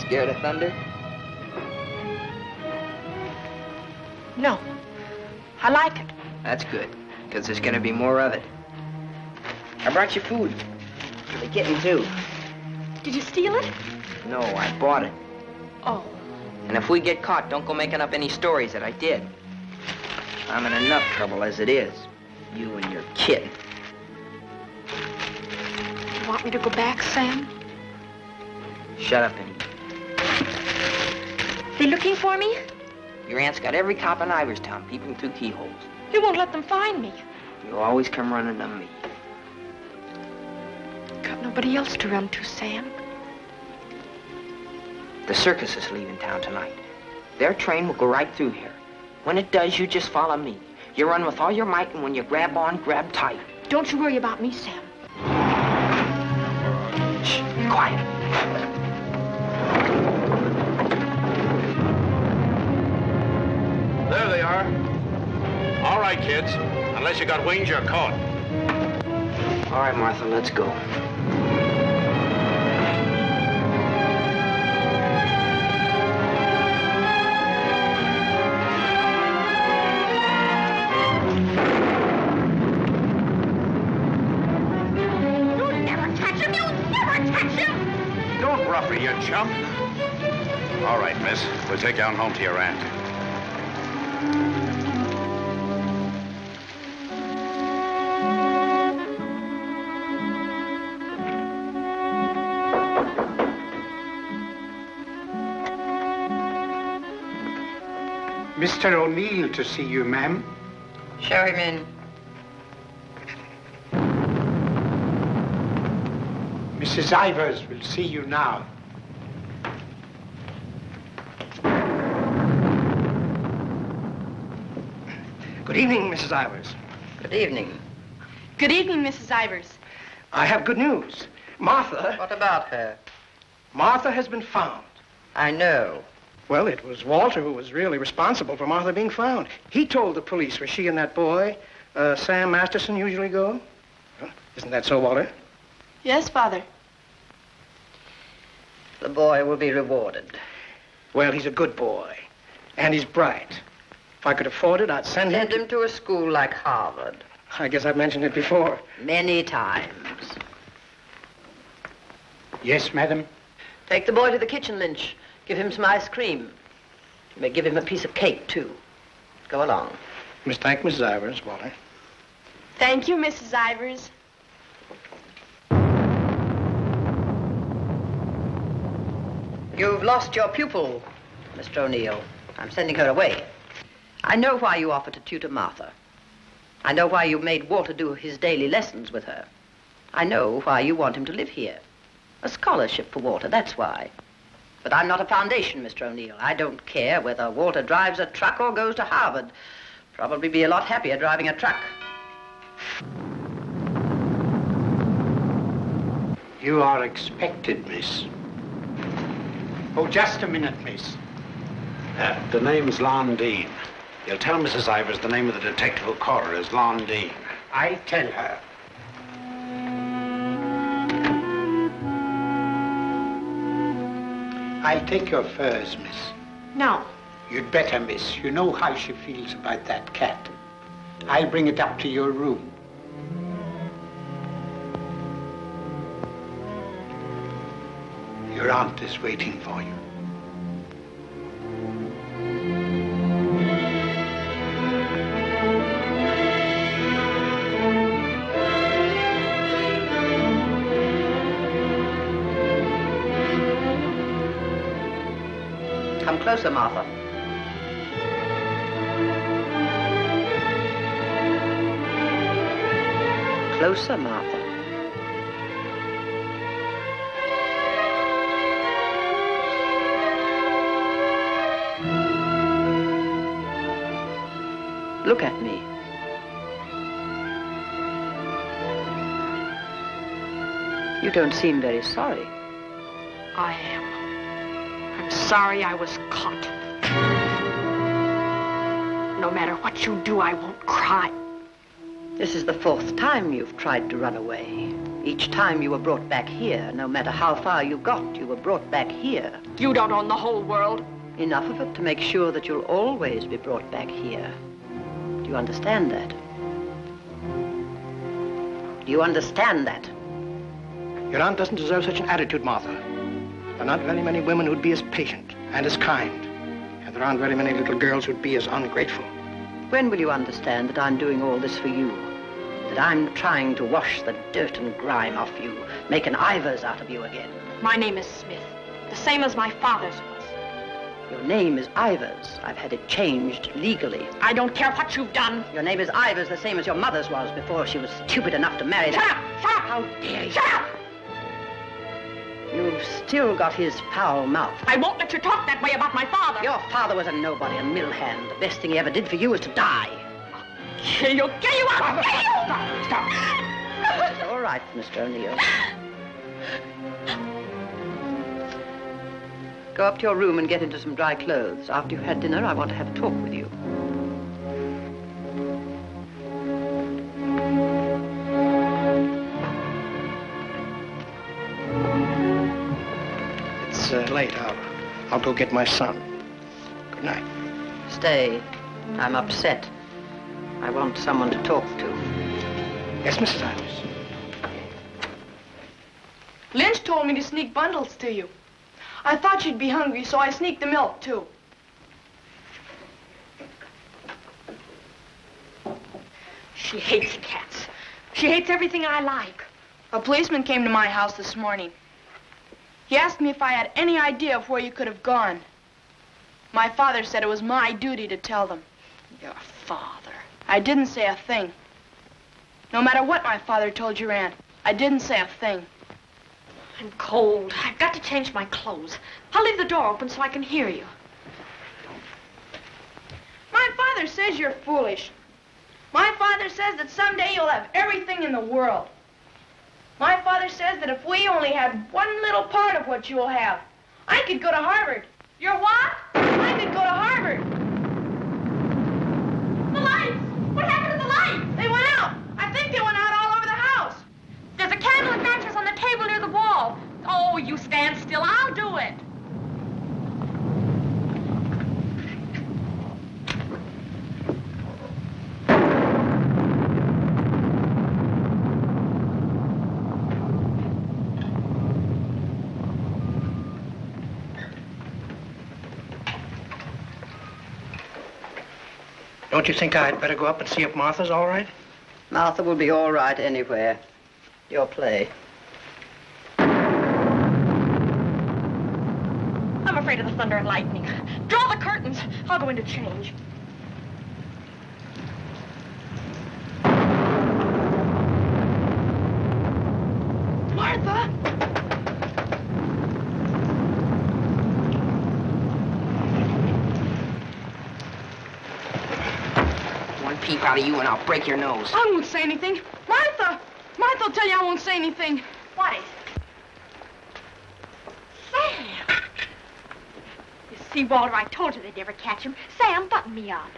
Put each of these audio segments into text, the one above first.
Scared of thunder? No. I like it. That's good, because there's going to be more of it. I brought you food. For the kitten, too. Did you steal it? No, I bought it. Oh. And if we get caught, don't go making up any stories that I did. I'm in enough trouble as it is. You and your kid. You want me to go back, Sam? Shut up and eat. They looking for me? Your aunt's got every cop in Iverstown peeping through keyholes. You won't let them find me. You always come running to me. Got nobody else to run to, Sam. The circus is leaving town tonight. Their train will go right through here. When it does, you just follow me. You run with all your might, and when you grab on, grab tight. Don't you worry about me, Sam. Shh, be quiet. There they are. All right, kids. Unless you got wings, you're caught. All right, Martha, let's go. You chump. All right, miss. We'll take you on home to your aunt. Mr. O'Neill to see you, ma'am. Show him in. Mrs. Ivers will see you now. Good evening, Mrs. Ivers. Good evening. Good evening, Mrs. Ivers. I have good news. Martha... What about her? Martha has been found. I know. Well, it was Walter who was really responsible for Martha being found. He told the police where she and that boy, Sam Masterson, usually go. Well, isn't that so, Walter? Yes, Father. The boy will be rewarded. Well, he's a good boy. And he's bright. If I could afford it, I'd send him... Send him to a school like Harvard. I guess I've mentioned it before. Many times. Yes, madam. Take the boy to the kitchen, Lynch. Give him some ice cream. You may give him a piece of cake, too. Go along. Thank Mrs. Ivers, Walter. Thank you, Mrs. Ivers. You've lost your pupil, Mr. O'Neill. I'm sending her away. I know why you offered to tutor Martha. I know why you made Walter do his daily lessons with her. I know why you want him to live here. A scholarship for Walter, that's why. But I'm not a foundation, Mr. O'Neill. I don't care whether Walter drives a truck or goes to Harvard. Probably be a lot happier driving a truck. You are expected, miss. Oh, just a minute, miss. The name's Lon Dean. You'll tell Mrs. Ivers the name of the detective who caught her is Lon Dean. I'll tell her. I'll take your furs, miss. No. You'd better, miss. You know how she feels about that cat. I'll bring it up to your room. Your aunt is waiting for you. Come closer, Martha. Closer, Martha. Look at me. You don't seem very sorry. I am. I'm sorry I was caught. No matter what you do, I won't cry. This is the 4th time you've tried to run away. Each time you were brought back here. No matter how far you got, you were brought back here. You don't own the whole world. Enough of it to make sure that you'll always be brought back here. Do you understand that? Do you understand that? Your aunt doesn't deserve such an attitude, Martha. There are not very many women who'd be as patient and as kind. And there aren't very many little girls who'd be as ungrateful. When will you understand that I'm doing all this for you? That I'm trying to wash the dirt and grime off you, make an Ivers out of you again? My name is Smith, the same as my father's was. Your name is Ivers. I've had it changed legally. I don't care what you've done. Your name is Ivers, the same as your mother's was before she was stupid enough to marry Shut that. up! Shut up! How dare you? Shut up! You've still got his foul mouth. I won't let you talk that way about my father. Your father was a nobody, a mill hand. The best thing he ever did for you was to die. Kill you! Kill you! I'll kill you! Stop! It's all right, Mr. O'Neill. Go up to your room and get into some dry clothes. After you've had dinner, I want to have a talk with you. It's late. I'll go get my son. Good night. Stay. I'm upset. I want someone to talk to. Yes, Mrs. Ivers. Lynch told me to sneak bundles to you. I thought you'd be hungry, so I sneaked the milk, too. She hates cats. She hates everything I like. A policeman came to my house this morning. He asked me if I had any idea of where you could have gone. My father said it was my duty to tell them. Your father. I didn't say a thing. No matter what my father told your aunt, I didn't say a thing. I'm cold. I've got to change my clothes. I'll leave the door open so I can hear you. My father says you're foolish. My father says that someday you'll have everything in the world. My father says that if we only had one little part of what you'll have, I could go to Harvard. You're what? I could go to Harvard. The lights! What happened to the lights? They went out. I think they went out all over the house. There's a candle and matches on the table near the wall. Oh, you stand still. I'll do it. Don't you think I'd better go up and see if Martha's all right? Martha will be all right anywhere. Your play. I'm afraid of the thunder and lightning. Draw the curtains. I'll go in to change. Martha! One peep out of you and I'll break your nose. I won't say anything. Martha! Martha'll tell you I won't say anything. What is it? Sam! You see, Walter, I told you they'd never catch him. Sam, button me up.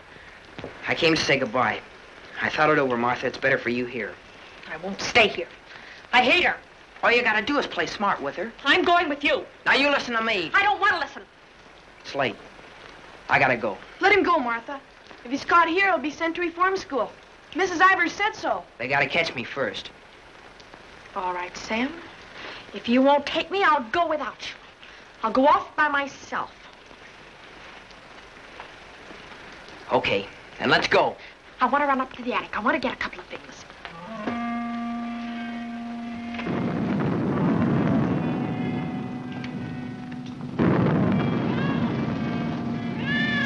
I came to say goodbye. I thought it over, Martha. It's better for you here. I won't stay here. I hate her. All you gotta do is play smart with her. I'm going with you. Now you listen to me. I don't want to listen. It's late. I gotta go. Let him go, Martha. If he's caught here, he'll be sent to reform school. Mrs. Ivers said so. They gotta catch me first. All right, Sam. If you won't take me, I'll go without you. I'll go off by myself. Okay, then let's go. I want to run up to the attic. I want to get a couple of things.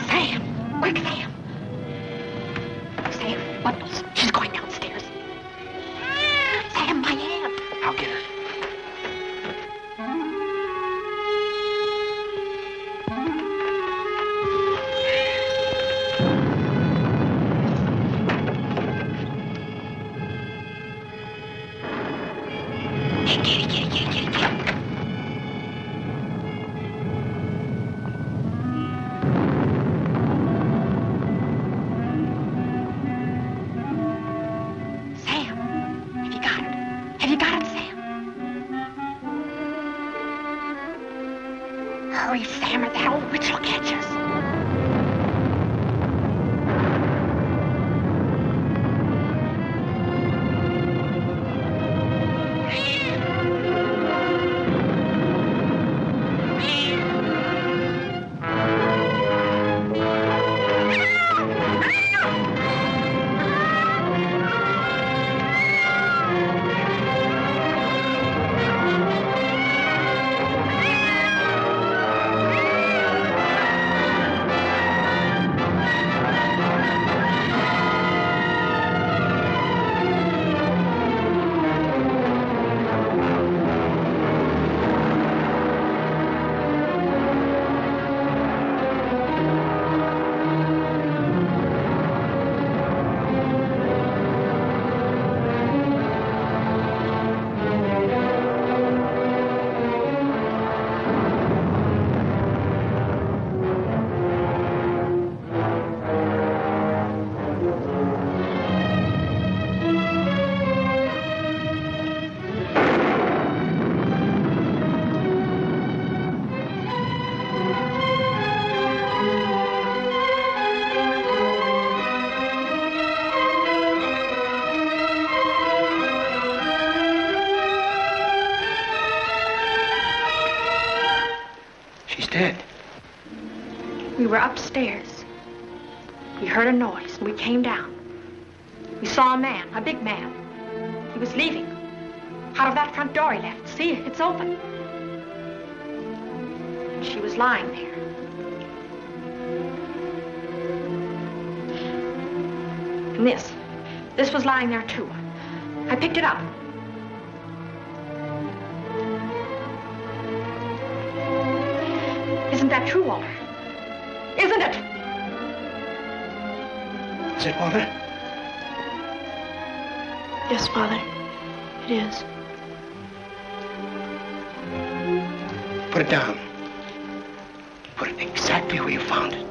Sam! Quick, Sam! Sam, bundles. She's going downstairs. Sam, my aunt. I'll get her. We were upstairs. We heard a noise, and we came down. We saw a man, a big man. He was leaving. Out of that front door he left. See, it's open. She was lying there. And this was lying there, too. I picked it up. Isn't that true, Walter? Isn't it? Is it, Walter? Yes, Father. It is. Put it down. Put it exactly where you found it.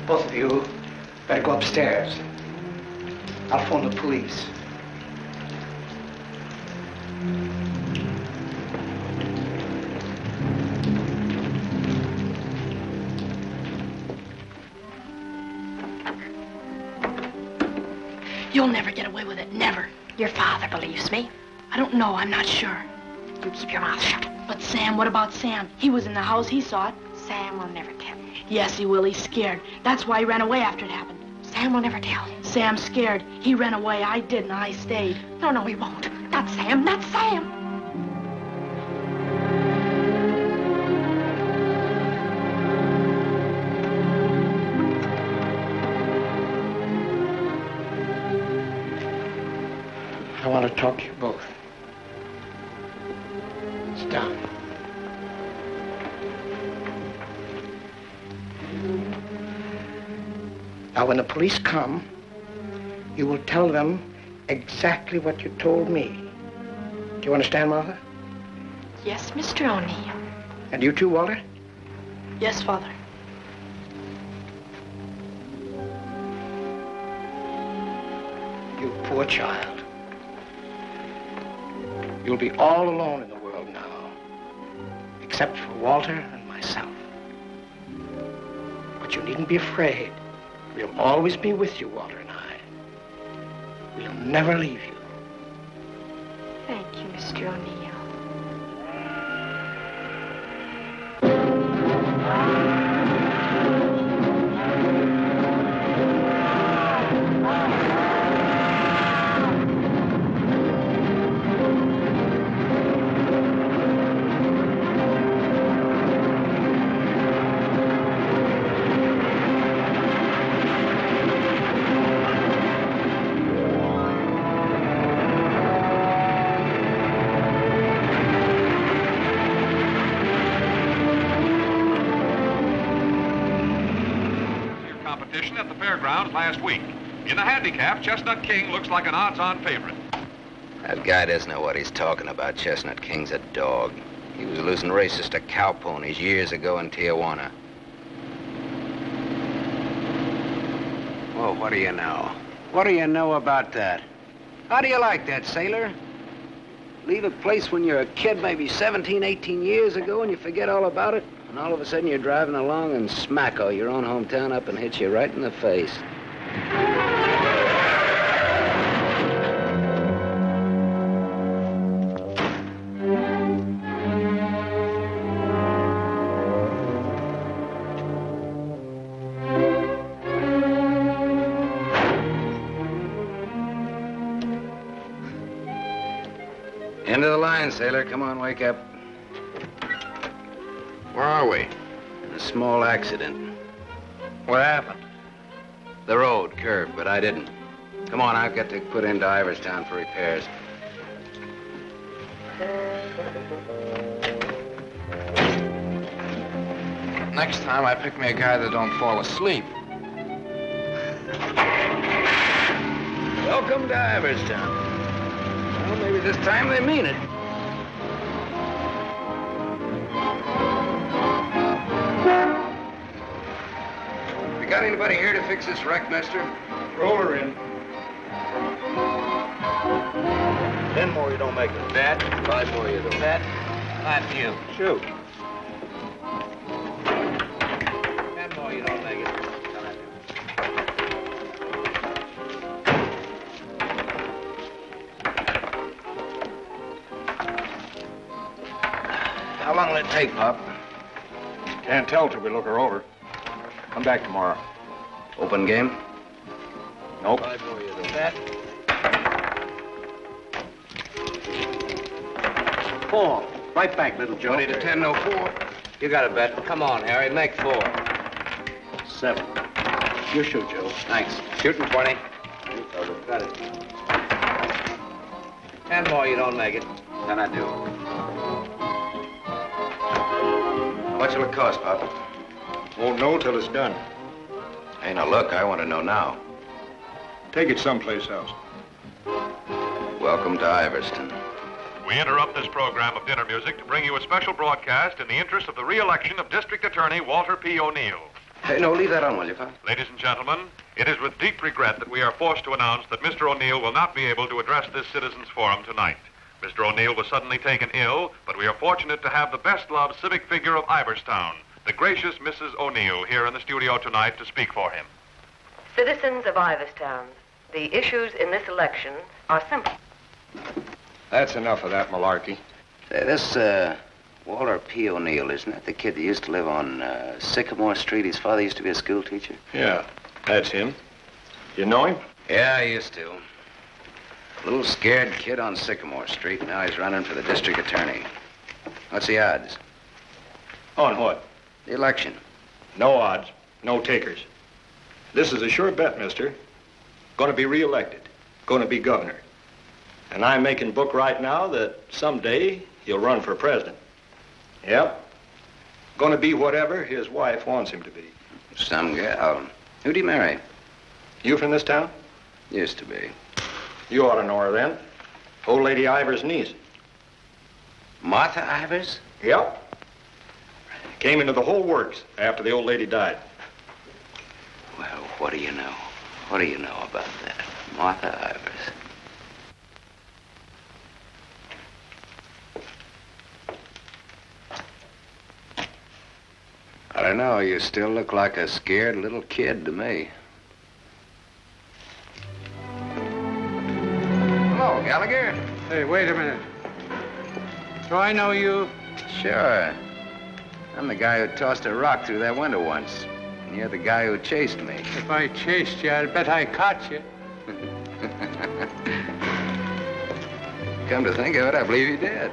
Both of you better go upstairs. I'll phone the police. You'll never get away with it, never. Your father believes me. I don't know, I'm not sure. You keep your mouth shut. But Sam, what about Sam? He was in the house, he saw it. Sam will never tell. Yes, he will, he's scared. That's why he ran away after it happened. Sam will never tell. Sam's scared. He ran away, I didn't, I stayed. No, he won't. Not Sam, not Sam. I want to talk to you both. Sit down. Now, when the police come, you will tell them exactly what you told me. Do you understand, Martha? Yes, Mr. O'Neill. And you too, Walter? Yes, Father. You poor child. You'll be all alone in the world now, except for Walter and myself. But you needn't be afraid. We'll always be with you, Walter and I. We'll never leave you. Thank you, Mr. O'Neill. Last week. In the handicap, Chestnut King looks like an odds-on favorite. That guy doesn't know what he's talking about. Chestnut King's a dog. He was losing races to cow ponies years ago in Tijuana. Well, what do you know? What do you know about that? How do you like that, sailor? Leave a place when you're a kid, maybe 17, 18 years ago, and you forget all about it, and all of a sudden you're driving along and smacko, your own hometown up and hits you right in the face. End of the line, sailor. Come on, wake up. Where are we? In a small accident. What happened? The road curved, but I didn't. Come on, I've got to put into Iverstown for repairs. Next time, I pick me a guy that don't fall asleep. Welcome to Iverstown. Well, maybe this time they mean it. You got anybody here to fix this wreck, mister? Roll her in. 10 more, you don't make it. Bet. 5 more, you don't. Bet. Not you. Shoot. 10 more, you don't make it. How long will it take, Pop? Can't tell till we look her over. Come back tomorrow. Open game? Nope. Bet. 4. Right back, little Joe. 20 to 10, no 4. You got a bet. Come on, Harry, make 4. 7. You shoot, Joe. Thanks. Shooting 20. You fellas got it. 10 more, you don't make it. Then I do. How much will it cost, Pop? Won't know till it's done. Hey, now look, I want to know now. Take it someplace else. Welcome to Iverston. We interrupt this program of dinner music to bring you a special broadcast in the interest of the re-election of District Attorney Walter P. O'Neill. Hey, no, leave that on, will you, Pop? Ladies and gentlemen, it is with deep regret that we are forced to announce that Mr. O'Neill will not be able to address this citizens' forum tonight. Mr. O'Neill was suddenly taken ill, but we are fortunate to have the best-loved civic figure of Iverstown, the gracious Mrs. O'Neill, here in the studio tonight to speak for him. Citizens of Iverstown, the issues in this election are simple. That's enough of that malarkey. Say, this, Walter P. O'Neill, isn't that the kid that used to live on Sycamore Street? His father used to be a school teacher. Yeah, that's him. You know him? Yeah, I used to. Little scared kid on Sycamore Street. Now he's running for the district attorney. What's the odds? On what? The election. No odds. No takers. This is a sure bet, mister. Going to be re-elected. Going to be governor. And I'm making book right now that someday he'll run for president. Yep. Going to be whatever his wife wants him to be. Some gal. Who'd he marry? You from this town? Used to be. You ought to know her then. Old Lady Ivers' niece. Martha Ivers? Yep. Came into the whole works after the old lady died. Well, what do you know? What do you know about that? Martha Ivers. I don't know. You still look like a scared little kid to me. Hello, Gallagher. Hey, wait a minute. Do I know you? Sure. I'm the guy who tossed a rock through that window once. And you're the guy who chased me. If I chased you, I'd bet I caught you. Come to think of it, I believe you did.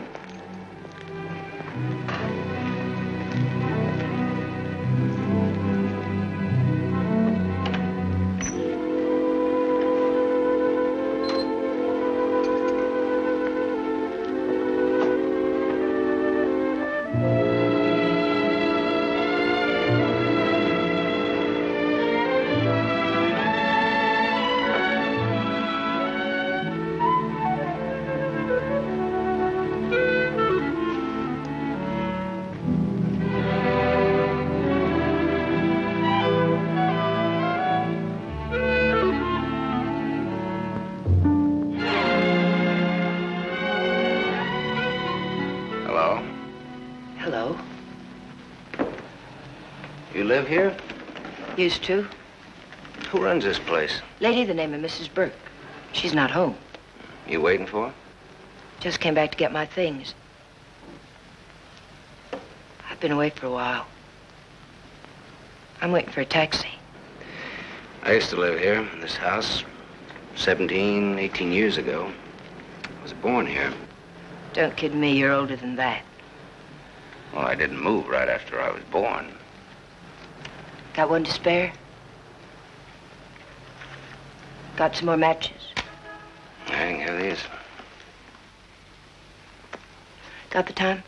Live here? Used to. Who runs this place? Lady, the name of Mrs. Burke. She's not home. You waiting for her? Just came back to get my things. I've been away for a while. I'm waiting for a taxi. I used to live here in this house 17, 18 years ago. I was born here. Don't kid me, you're older than that. Well, I didn't move right after I was born. Got one to spare? Got some more matches? I can have these. Got the time?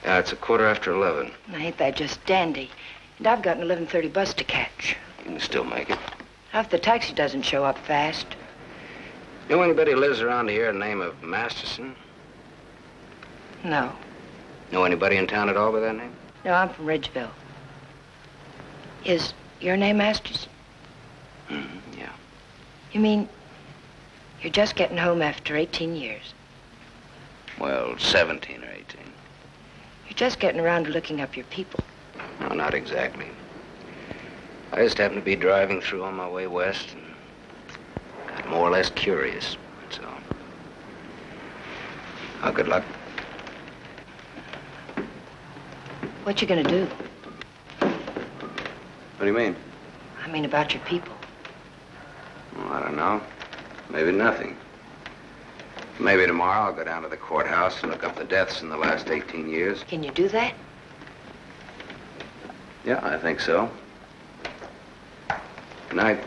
Yeah, it's 11:15. Now, ain't that just dandy? And I've got an 11:30 bus to catch. You can still make it. Now, if the taxi doesn't show up fast. Know anybody who lives around here the name of Masterson? No. Know anybody in town at all by that name? No, I'm from Ridgeville. Is your name Masterson? Yeah. You mean you're just getting home after 18 years? Well, 17 or 18. You're just getting around to looking up your people. No, not exactly. I just happened to be driving through on my way west and got more or less curious, that's all. Oh, good luck. What you gonna do? What do you mean? I mean about your people. Well, I don't know. Maybe nothing. Maybe tomorrow I'll go down to the courthouse and look up the deaths in the last 18 years. Can you do that? Yeah, I think so. Good night.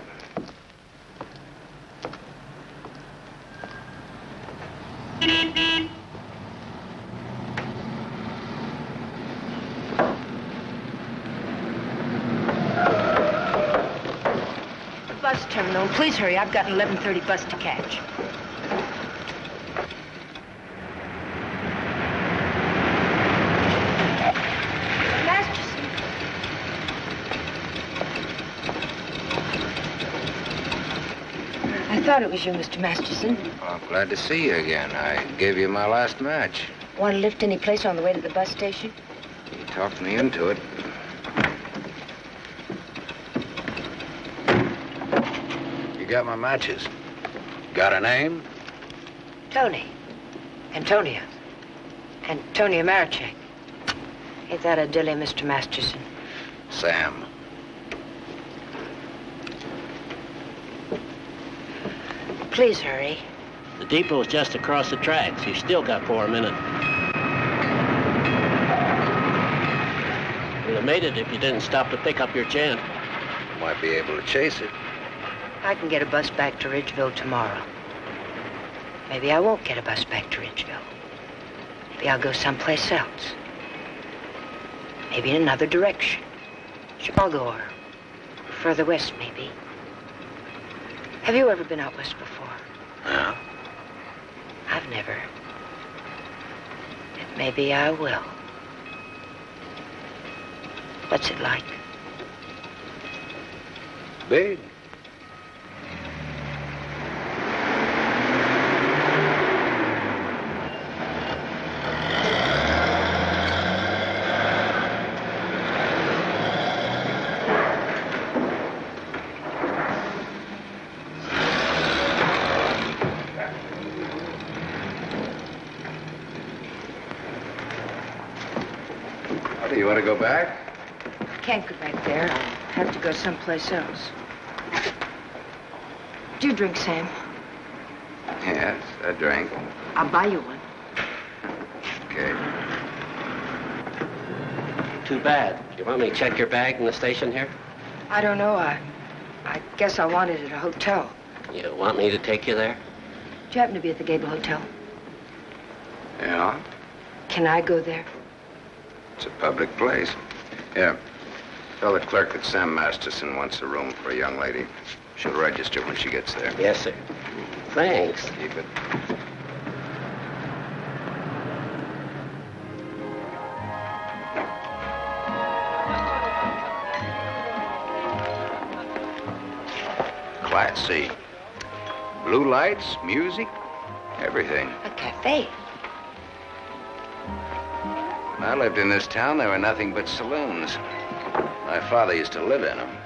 Bus terminal. Please hurry. I've got an 11:30 bus to catch. Masterson. I thought it was you, Mr. Masterson. Well, I'm glad to see you again. I gave you my last match. Want to lift any place on the way to the bus station? You talked me into it. You got my matches. Got a name? Toni. Antonia. Toni Marachek. Ain't that a dilly, Mr. Masterson? Sam. Please hurry. The depot's just across the tracks. You still got 4 minutes. You'd have made it if you didn't stop to pick up your gent. Might be able to chase it. I can get a bus back to Ridgeville tomorrow. Maybe I won't get a bus back to Ridgeville. Maybe I'll go someplace else. Maybe in another direction. Chicago or further west, maybe. Have you ever been out west before? No. I've never. Maybe I will. What's it like? Big. You want to go back? I can't go back there. I'll have to go someplace else. Do you drink, Sam? Yes, I drank. I'll buy you one. Okay. Too bad. You want me to check your bag in the station here? I don't know. I guess I want it at a hotel. You want me to take you there? Do you happen to be at the Gable Hotel? Yeah? Can I go there? It's a public place. Yeah. Tell the clerk that Sam Masterson wants a room for a young lady. She'll register when she gets there. Yes, sir. Thanks. Keep it. Class C. Blue lights, music, everything. A cafe. When I lived in this town, there were nothing but saloons. My father used to live in them.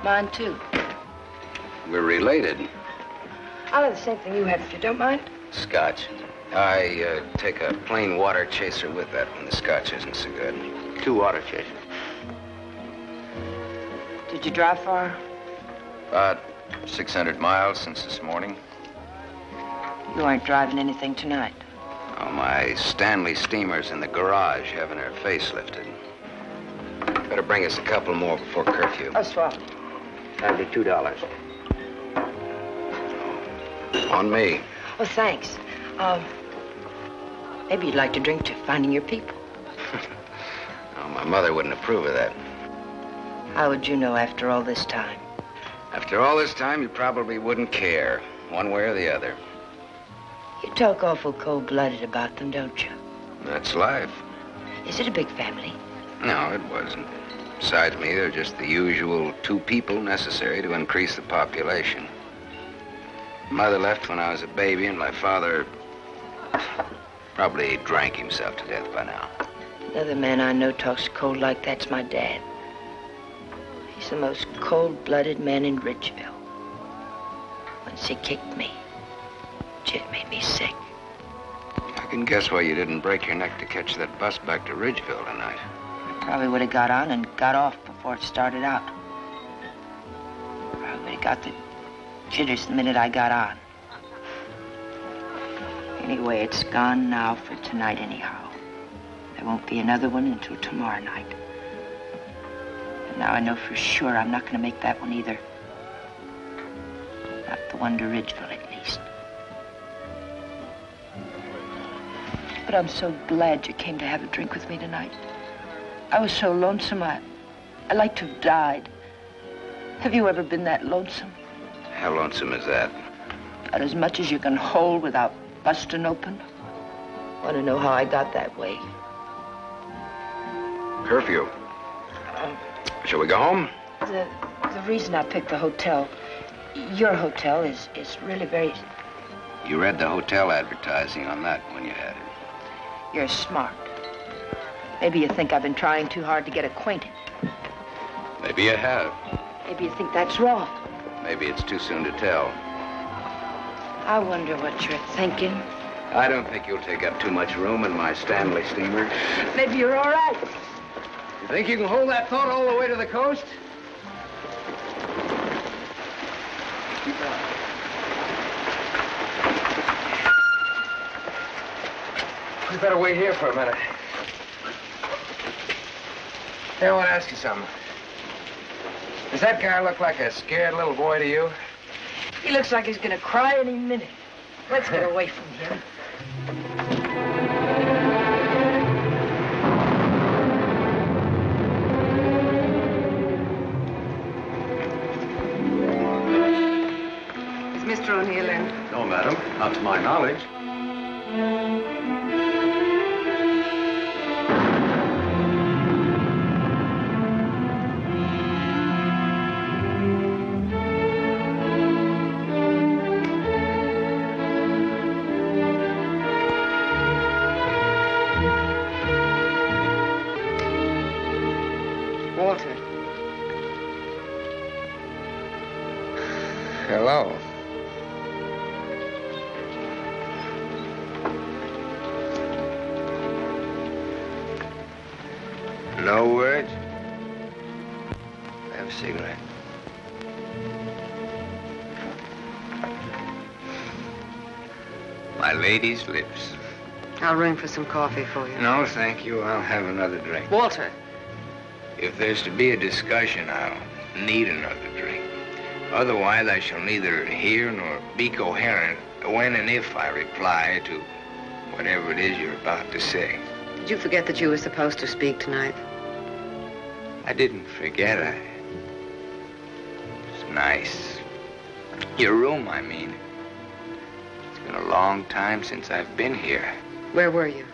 Mine, too. We're related. I'll have the same thing you have, if you don't mind. Scotch. I take a plain water chaser with that when the scotch isn't so good. 2 water chasers. Did you drive far? About 600 miles since this morning. You aren't driving anything tonight. Oh, my Stanley steamer's in the garage having her face lifted. Better bring us a couple more before curfew. Oh, swell. That'll be $2. On me. Oh, thanks. Maybe you'd like to drink to finding your people. Oh, my mother wouldn't approve of that. How would you know after all this time? After all this time, you probably wouldn't care, one way or the other. You talk awful cold-blooded about them, don't you? That's life. Is it a big family? No, it wasn't. Besides me, there are just the usual 2 people necessary to increase the population. Mother left when I was a baby, and my father probably drank himself to death by now. Another man I know talks cold like that's my dad. He's the most cold-blooded man in Ridgeville. Once he kicked me. It made me sick. I can guess why you didn't break your neck to catch that bus back to Ridgeville tonight. Probably would have got on and got off before it started out. Probably would have got the jitters the minute I got on. Anyway, it's gone now for tonight anyhow. There won't be another one until tomorrow night. And now I know for sure I'm not going to make that one either. Not the one to Ridgeville, at least. But I'm so glad you came to have a drink with me tonight. I was so lonesome, I'd like to have died. Have you ever been that lonesome? How lonesome is that? About as much as you can hold without busting open. Want to know how I got that way? Curfew. Shall we go home? The reason I picked the hotel, your hotel, is really very... You read the hotel advertising on that when you had it. You're smart. Maybe you think I've been trying too hard to get acquainted. Maybe you have. Maybe you think that's wrong. Maybe it's too soon to tell. I wonder what you're thinking. I don't think you'll take up too much room in my Stanley steamer. Maybe you're all right. You think you can hold that thought all the way to the coast? We better wait here for a minute. Hey, I want to ask you something. Does that guy look like a scared little boy to you? He looks like he's gonna cry any minute. Let's get away from here. Is Mr. O'Neill in? No, madam. Not to my knowledge. Walter. Hello. No words? Have a cigarette. My lady's lips. I'll ring for some coffee for you. No, thank you. I'll have another drink. Walter. If there's to be a discussion, I'll need another drink. Otherwise, I shall neither hear nor be coherent when and if I reply to whatever it is you're about to say. Did you forget that you were supposed to speak tonight? I didn't forget. It's nice. Your room, I mean. It's been a long time since I've been here. Where were you?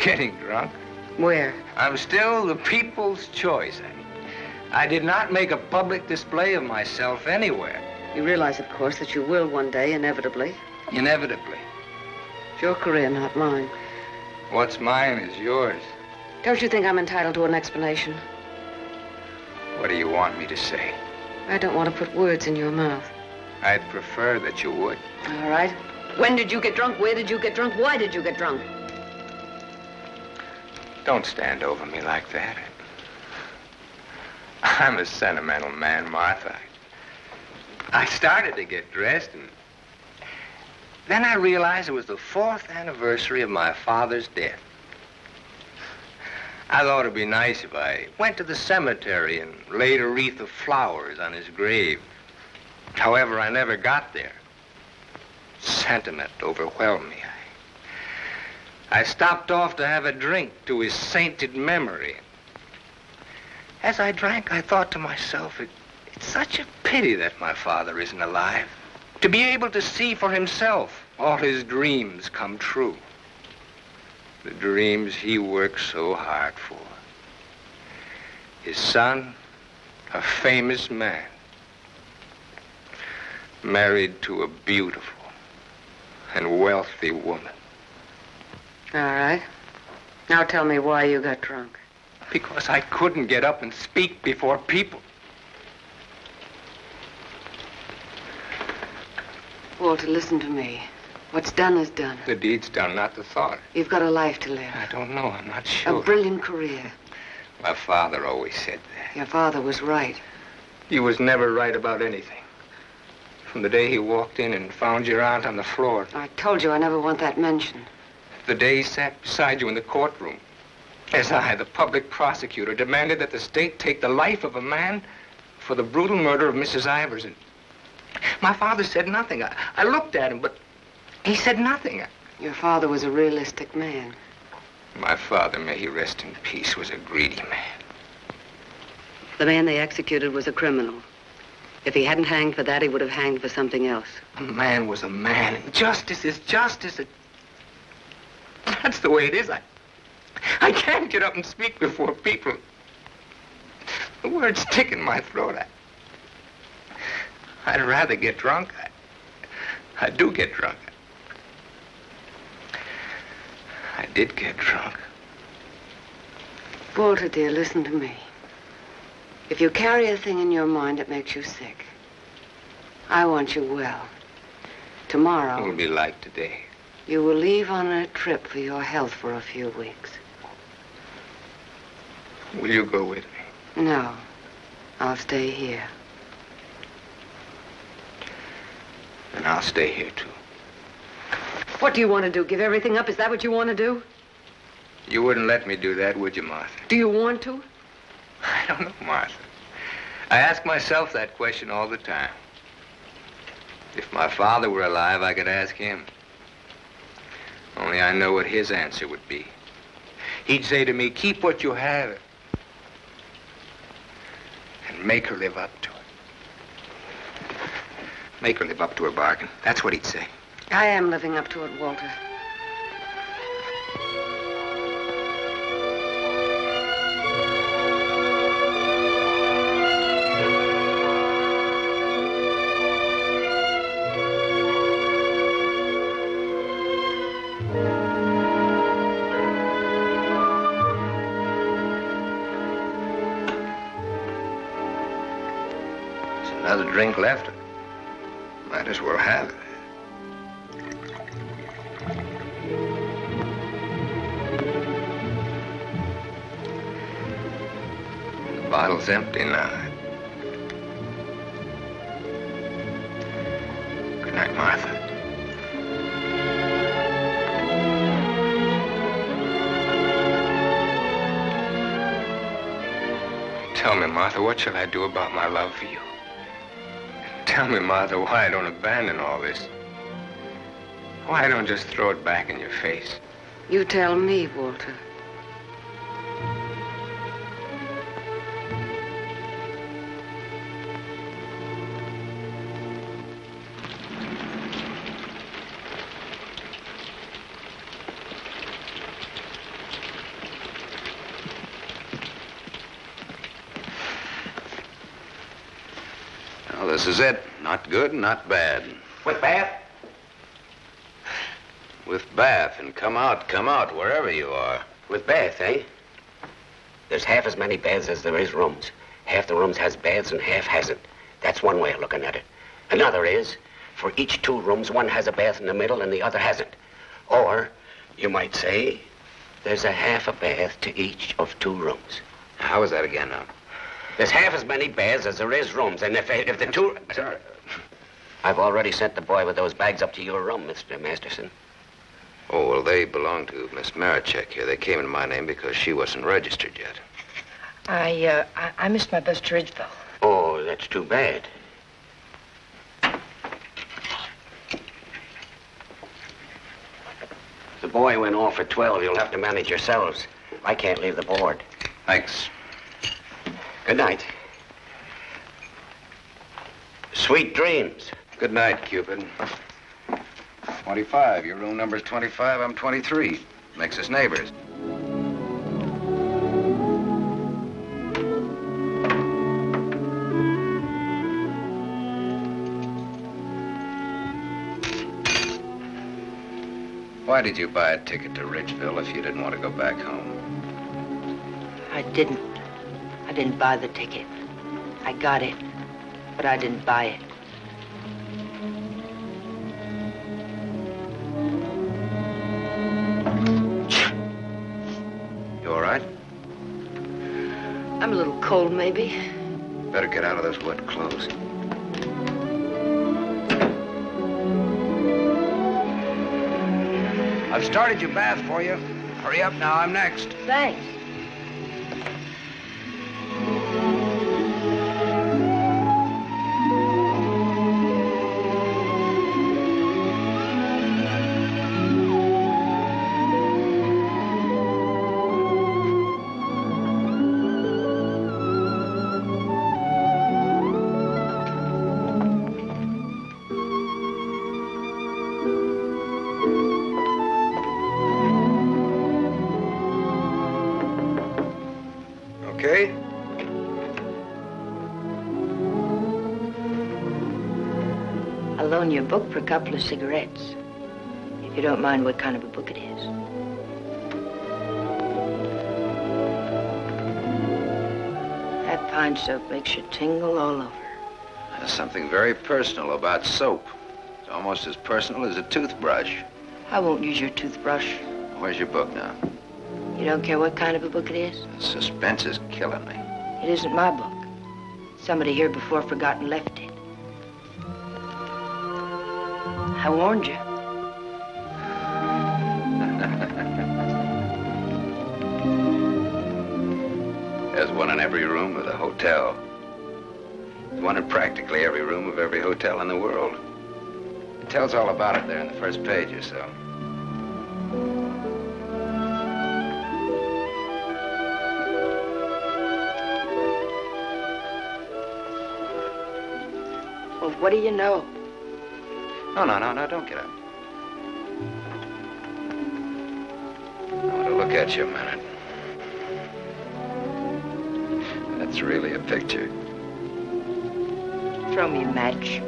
Getting drunk. Where? I'm still the people's choice. I did not make a public display of myself anywhere. You realize, of course, that you will one day, inevitably. Inevitably. It's your career, not mine. What's mine is yours. Don't you think I'm entitled to an explanation? What do you want me to say? I don't want to put words in your mouth. I'd prefer that you would. All right. When did you get drunk? Where did you get drunk? Why did you get drunk? Don't stand over me like that. I'm a sentimental man, Martha. I started to get dressed, and then I realized it was the 4th anniversary of my father's death. I thought it'd be nice if I went to the cemetery and laid a wreath of flowers on his grave. However, I never got there. Sentiment overwhelmed me. I stopped off to have a drink to his sainted memory. As I drank, I thought to myself, it's such a pity that my father isn't alive. To be able to see for himself all his dreams come true. The dreams he worked so hard for. His son, a famous man, married to a beautiful and wealthy woman. All right. Now tell me why you got drunk. Because I couldn't get up and speak before people. Walter, listen to me. What's done is done. The deed's done, not the thought. You've got a life to live. I don't know. I'm not sure. A brilliant career. My father always said that. Your father was right. He was never right about anything. From the day he walked in and found your aunt on the floor. I told you I never want that mentioned. The day he sat beside you in the courtroom. As I, the public prosecutor, demanded that the state take the life of a man for the brutal murder of Mrs. Ivers. And my father said nothing. I looked at him, but he said nothing. Your father was a realistic man. My father, may he rest in peace, was a greedy man. The man they executed was a criminal. If he hadn't hanged for that, he would have hanged for something else. A man was a man, and justice is justice. That's the way it is. I can't get up and speak before people. The words stick in my throat. I'd rather get drunk. I do get drunk. I did get drunk. Walter, dear, listen to me. If you carry a thing in your mind that makes you sick, I want you well. Tomorrow... It will be like today. You will leave on a trip for your health for a few weeks. Will you go with me? No. I'll stay here. And I'll stay here, too. What do you want to do? Give everything up? Is that what you want to do? You wouldn't let me do that, would you, Martha? Do you want to? I don't know, Martha. I ask myself that question all the time. If my father were alive, I could ask him. Only I know what his answer would be. He'd say to me, keep what you have and make her live up to it. Make her live up to her bargain. That's what he'd say. I am living up to it, Walter. Another drink left. Might as well have it. The bottle's empty now. Good night, Martha. Tell me, Martha, what shall I do about my love for you? Tell me, Martha, why I don't abandon all this. Why I don't just throw it back in your face. You tell me, Walter. Well, this is it. Not good, not bad. With bath? With bath, and come out, wherever you are. With bath, eh? There's half as many baths as there is rooms. Half the rooms has baths and half hasn't. That's one way of looking at it. Another is, for each 2 rooms, one has a bath in the middle and the other hasn't. Or, you might say, there's a half a bath to each of 2 rooms. How is that again now? There's half as many baths as there is rooms, and if the 2... Sorry. I've already sent the boy with those bags up to your room, Mr. Masterson. Oh, well, they belong to Miss Marachek here. They came in my name because she wasn't registered yet. I missed my bus to Ridgeville. Oh, that's too bad. The boy went off at 12. You'll have to manage yourselves. I can't leave the board. Thanks. Good night. Sweet dreams. Good night, Cupid. 25. Your room number's 25. I'm 23. Makes us neighbors. Why did you buy a ticket to Ridgeville if you didn't want to go back home? I didn't buy the ticket. I got it, but I didn't buy it. You all right? I'm a little cold, maybe. Better get out of those wet clothes. I've started your bath for you. Hurry up now, I'm next. Thanks. Okay? I'll loan you a book for a couple of cigarettes. If you don't mind what kind of a book it is. That pine soap makes you tingle all over. There's something very personal about soap. It's almost as personal as a toothbrush. I won't use your toothbrush. Where's your book now? You don't care what kind of a book it is? The suspense is killing me. It isn't my book. Somebody here before forgot and left it. I warned you. There's one in every room of the hotel. There's one in practically every room of every hotel in the world. It tells all about it there in the first page or so. Well, what do you know? No, don't get up. I want to look at you a minute. That's really a picture. Throw me a match.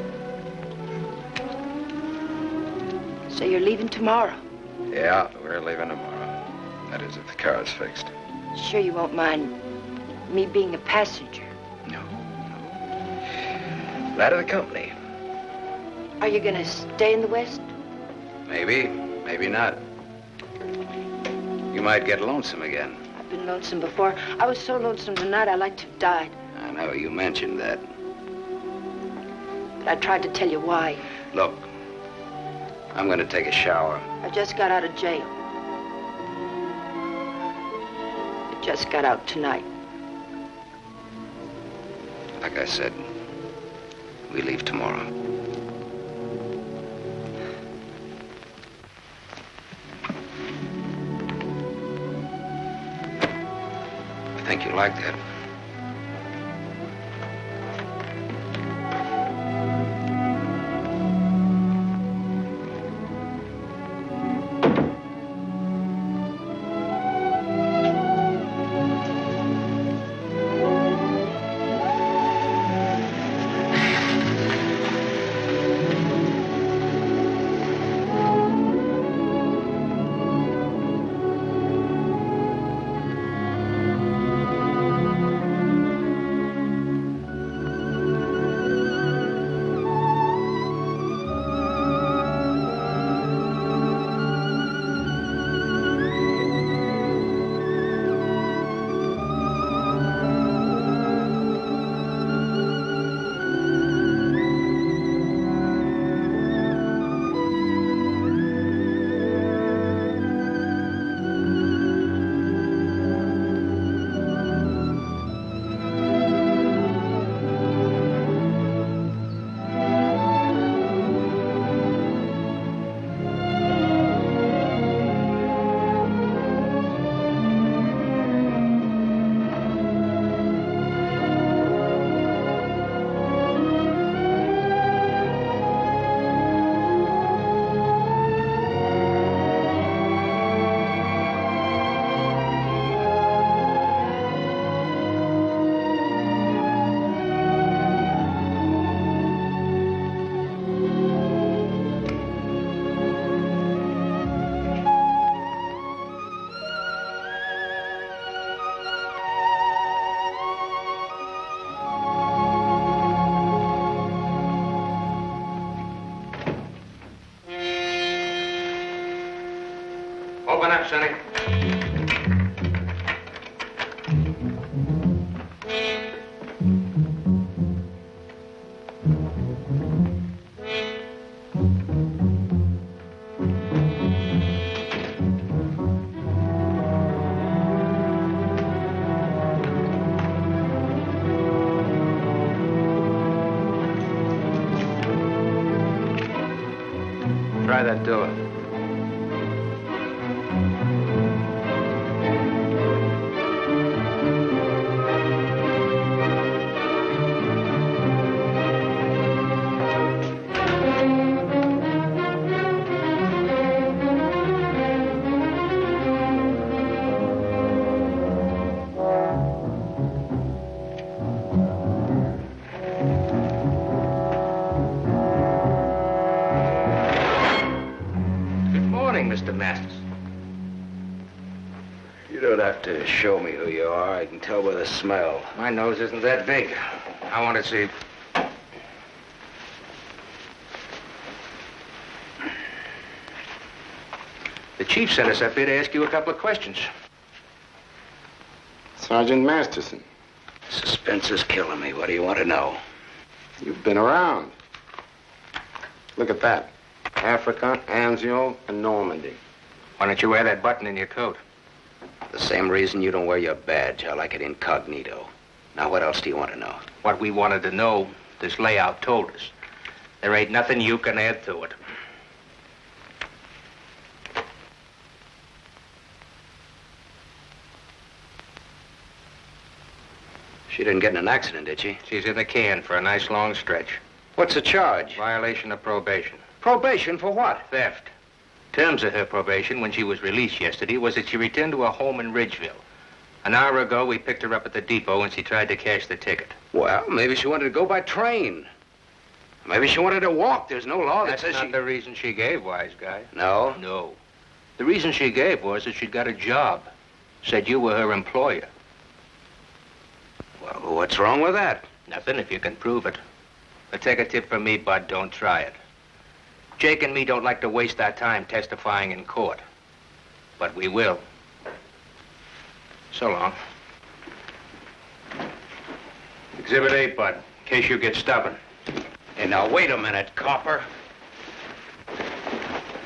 So you're leaving tomorrow? Yeah, we're leaving tomorrow. That is, if the car's fixed. Sure you won't mind me being a passenger? That of the company. Are you gonna stay in the West? Maybe, maybe not. You might get lonesome again. I've been lonesome before. I was so lonesome tonight I'd like to have died. I know, you mentioned that. But I tried to tell you why. Look, I'm going to take a shower. I just got out of jail. I just got out tonight. Like I said, we leave tomorrow. I think you like that. that door. Mr. Masterson. You don't have to show me who you are. I can tell by the smell. My nose isn't that big. I want to see. The chief sent us up here to ask you a couple of questions. Sergeant Masterson. Suspense is killing me. What do you want to know? You've been around. Look at that. Africa, Anzio, and Normandy. Why don't you wear that button in your coat? The same reason you don't wear your badge. I like it incognito. Now, what else do you want to know? What we wanted to know, this layout told us. There ain't nothing you can add to it. She didn't get in an accident, did she? She's in the can for a nice long stretch. What's the charge? Violation of probation. Probation for what? Theft. Terms of her probation when she was released yesterday was that she returned to her home in Ridgeville. An hour ago, we picked her up at the depot and she tried to cash the ticket. Well, maybe she wanted to go by train. Maybe she wanted to walk. There's no law that says That's not the reason she gave, wise guy. No? No. The reason she gave was that she'd got a job. Said you were her employer. Well, what's wrong with that? Nothing if you can prove it. But take a tip from me, Bud, don't try it. Jake and me don't like to waste our time testifying in court. But we will. So long. Exhibit 8, Bud, in case you get stubborn. Hey, now, wait a minute, copper.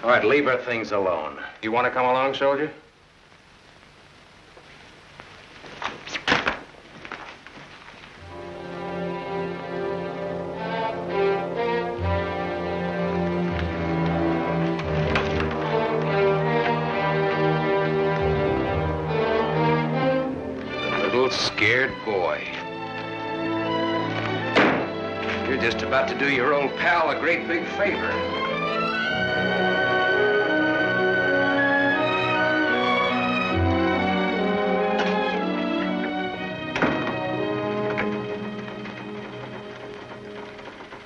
All right, leave her things alone. You want to come along, soldier? Scared boy. You're just about to do your old pal a great big favor.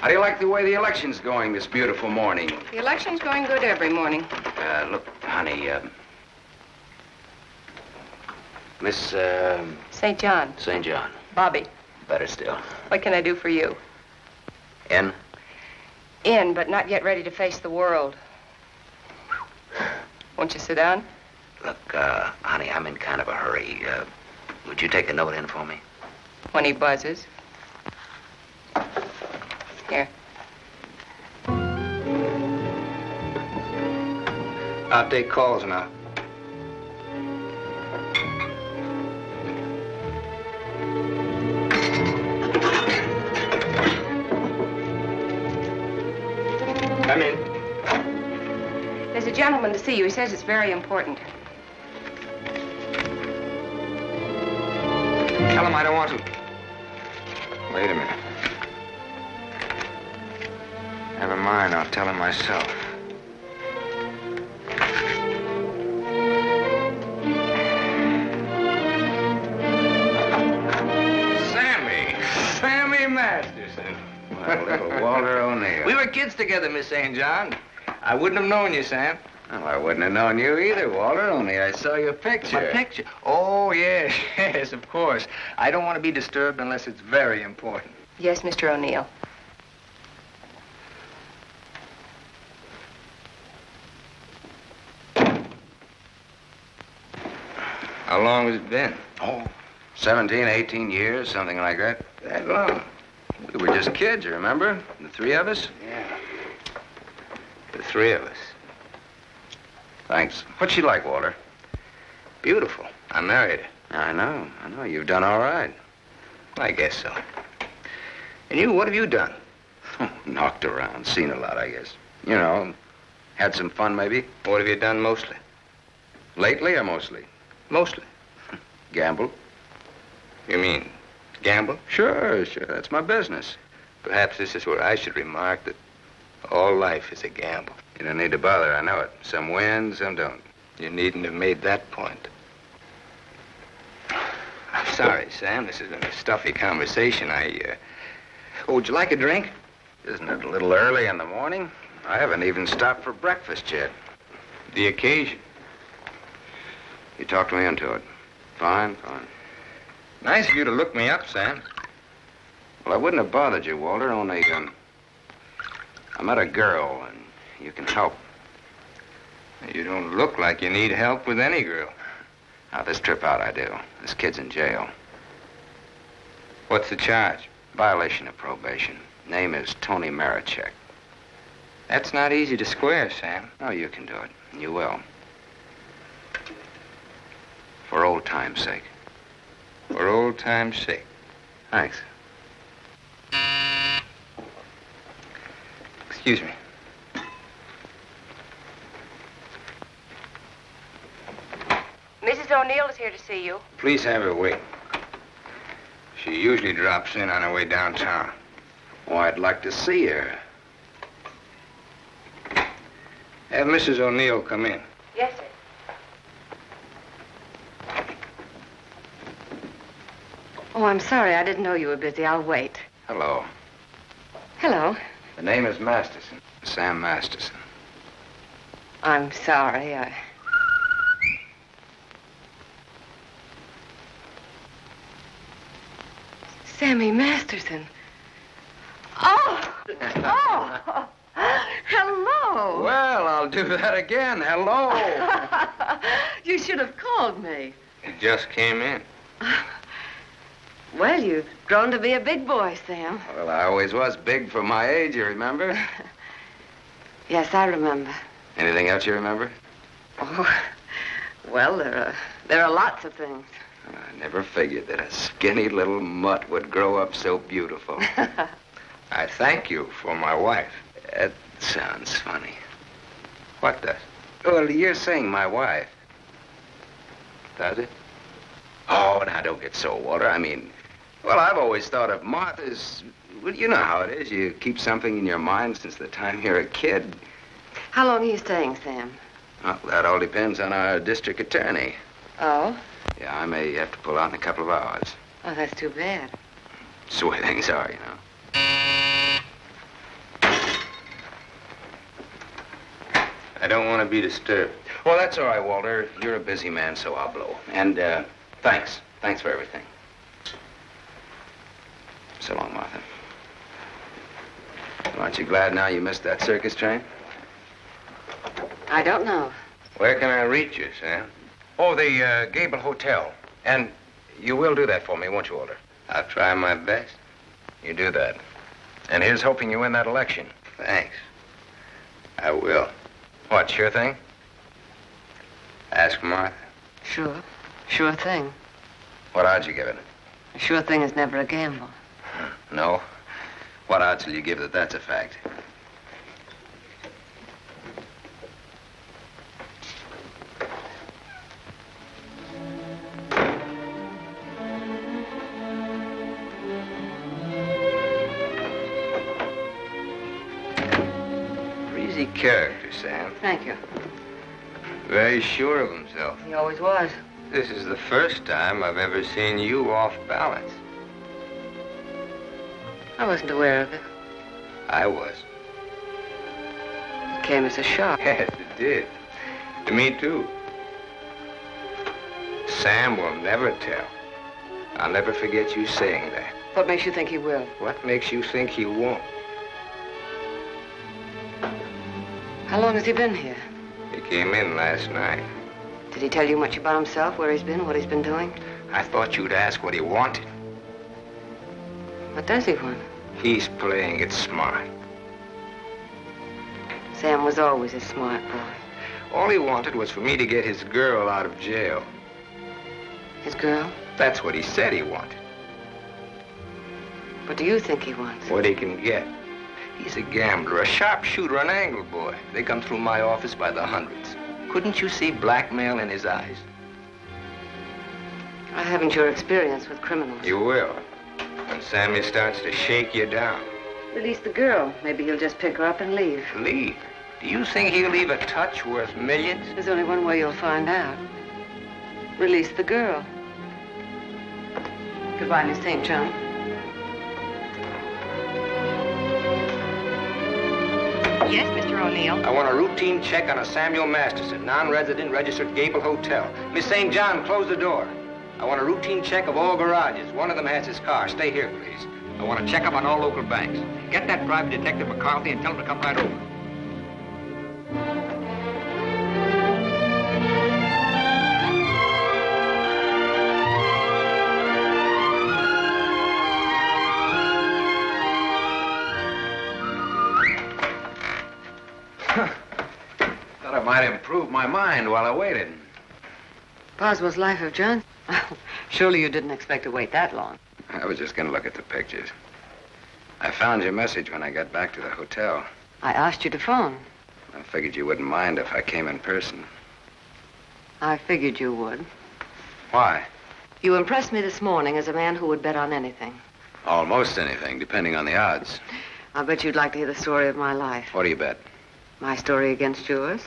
How do you like the way the election's going this beautiful morning? The election's going good every morning. Look, honey, Miss, St. John. St. John. Bobby. Better still. What can I do for you? In? In, but not yet ready to face the world. Won't you sit down? Look, honey, I'm in kind of a hurry. Would you take a note in for me? When he buzzes. Here. I'll take calls now. Come in. There's a gentleman to see you. He says it's very important. Tell him I don't want to. Wait a minute. Never mind, I'll tell him myself. Sammy Masterson. My little Walter O'Neill. We were kids together, Miss St. John. I wouldn't have known you, Sam. Well, I wouldn't have known you either, Walter, only I saw your picture. My picture? Oh, yes, yes, of course. I don't want to be disturbed unless it's very important. Yes, Mr. O'Neill. How long has it been? Oh, 17, 18 years, something like that. That long? We were just kids, you remember? The three of us? Yeah. The three of us. Thanks. What's she like, Walter? Beautiful. I married her. I know. You've done all right. I guess so. And you, what have you done? Oh, knocked around, seen a lot, I guess. You know, Had some fun, maybe? What have you done mostly? Lately or mostly? Mostly. Gamble. You mean gamble? Sure. That's my business. Perhaps this is where I should remark that all life is a gamble. You don't need to bother, I know it. Some win, some don't. You needn't have made that point. I'm sorry, Sam. This has been a stuffy conversation. Oh, would you like a drink? Isn't it a little early in the morning? I haven't even stopped for breakfast yet. The occasion. You talked me into it. Fine. Nice of you to look me up, Sam. Well, I wouldn't have bothered you, Walter, only, I met a girl, and you can help. You don't look like you need help with any girl. Now, this trip out I do. This kid's in jail. What's the charge? Violation of probation. Name is Toni Marachek. That's not easy to square, Sam. No, you can do it. And you will. For old time's sake. For old time's sake. Thanks. Excuse me. Mrs. O'Neill is here to see you. Please have her wait. She usually drops in on her way downtown. Oh, I'd like to see her. Have Mrs. O'Neill come in. Yes, sir. Oh, I'm sorry. I didn't know you were busy. I'll wait. Hello. Hello. The name is Masterson. Sam Masterson. I'm sorry. Sammy Masterson. Oh! Hello! Well, I'll do that again. Hello. You should have called me. It just came in. Well, you've grown to be a big boy, Sam. Well, I always was big for my age, you remember? Yes, I remember. Anything else you remember? Oh, well, there are lots of things. I never figured that a skinny little mutt would grow up so beautiful. I thank you for my wife. That sounds funny. What does? Well, you're saying my wife. Does it? Oh, now, don't get so, Walter. I mean, well, I've always thought of Martha's... Well, you know how it is. You keep something in your mind since the time you're a kid. How long are you staying, Sam? Well, that all depends on our district attorney. Oh? Yeah, I may have to pull out in a couple of hours. Oh, that's too bad. It's the way things are, you know. I don't want to be disturbed. Well, that's all right, Walter. You're a busy man, so I'll blow. And, thanks. Thanks for everything. So long, Martha. Aren't you glad now you missed that circus train? I don't know. Where can I reach you, Sam? Oh, the Gable Hotel. And you will do that for me, won't you, Walter? I'll try my best. You do that. And here's hoping you win that election. Thanks. I will. What, sure thing? Ask Martha. Sure. Sure thing. What odds you give it? A sure thing is never a gamble. No? What odds will you give that that's a fact? Easy character, Sam. Thank you. Very sure of himself. He always was. This is the first time I've ever seen you off balance. I wasn't aware of it. I was. It came as a shock. Yes, it did. To me, too. Sam will never tell. I'll never forget you saying that. What makes you think he will? What makes you think he won't? How long has he been here? He came in last night. Did he tell you much about himself, where he's been, what he's been doing? I thought you'd ask what he wanted. What does he want? He's playing it smart. Sam was always a smart boy. All he wanted was for me to get his girl out of jail. His girl? That's what he said he wanted. What do you think he wants? What he can get. He's a gambler, a sharpshooter, an angle boy. They come through my office by the hundreds. Couldn't you see blackmail in his eyes? I haven't your experience with criminals. You will. When Sammy starts to shake you down. Release the girl. Maybe he'll just pick her up and leave. Leave? Do you think he'll leave a touch worth millions? There's only one way you'll find out. Release the girl. Goodbye, Miss St. John. Yes, Mr. O'Neill. I want a routine check on a Samuel Masterson, non-resident, registered Gable Hotel. Miss St. John, close the door. I want a routine check of all garages. One of them has his car. Stay here, please. I want to check up on all local banks. Get that private detective McCarthy and tell him to come right over. Thought I might improve my mind while I waited. Boswell's Life of John? Surely you didn't expect to wait that long. I was just going to look at the pictures. I found your message when I got back to the hotel. I asked you to phone. I figured you wouldn't mind if I came in person. I figured you would. Why? You impressed me this morning as a man who would bet on anything. Almost anything, depending on the odds. I'll bet you'd like to hear the story of my life. What do you bet? My story against yours.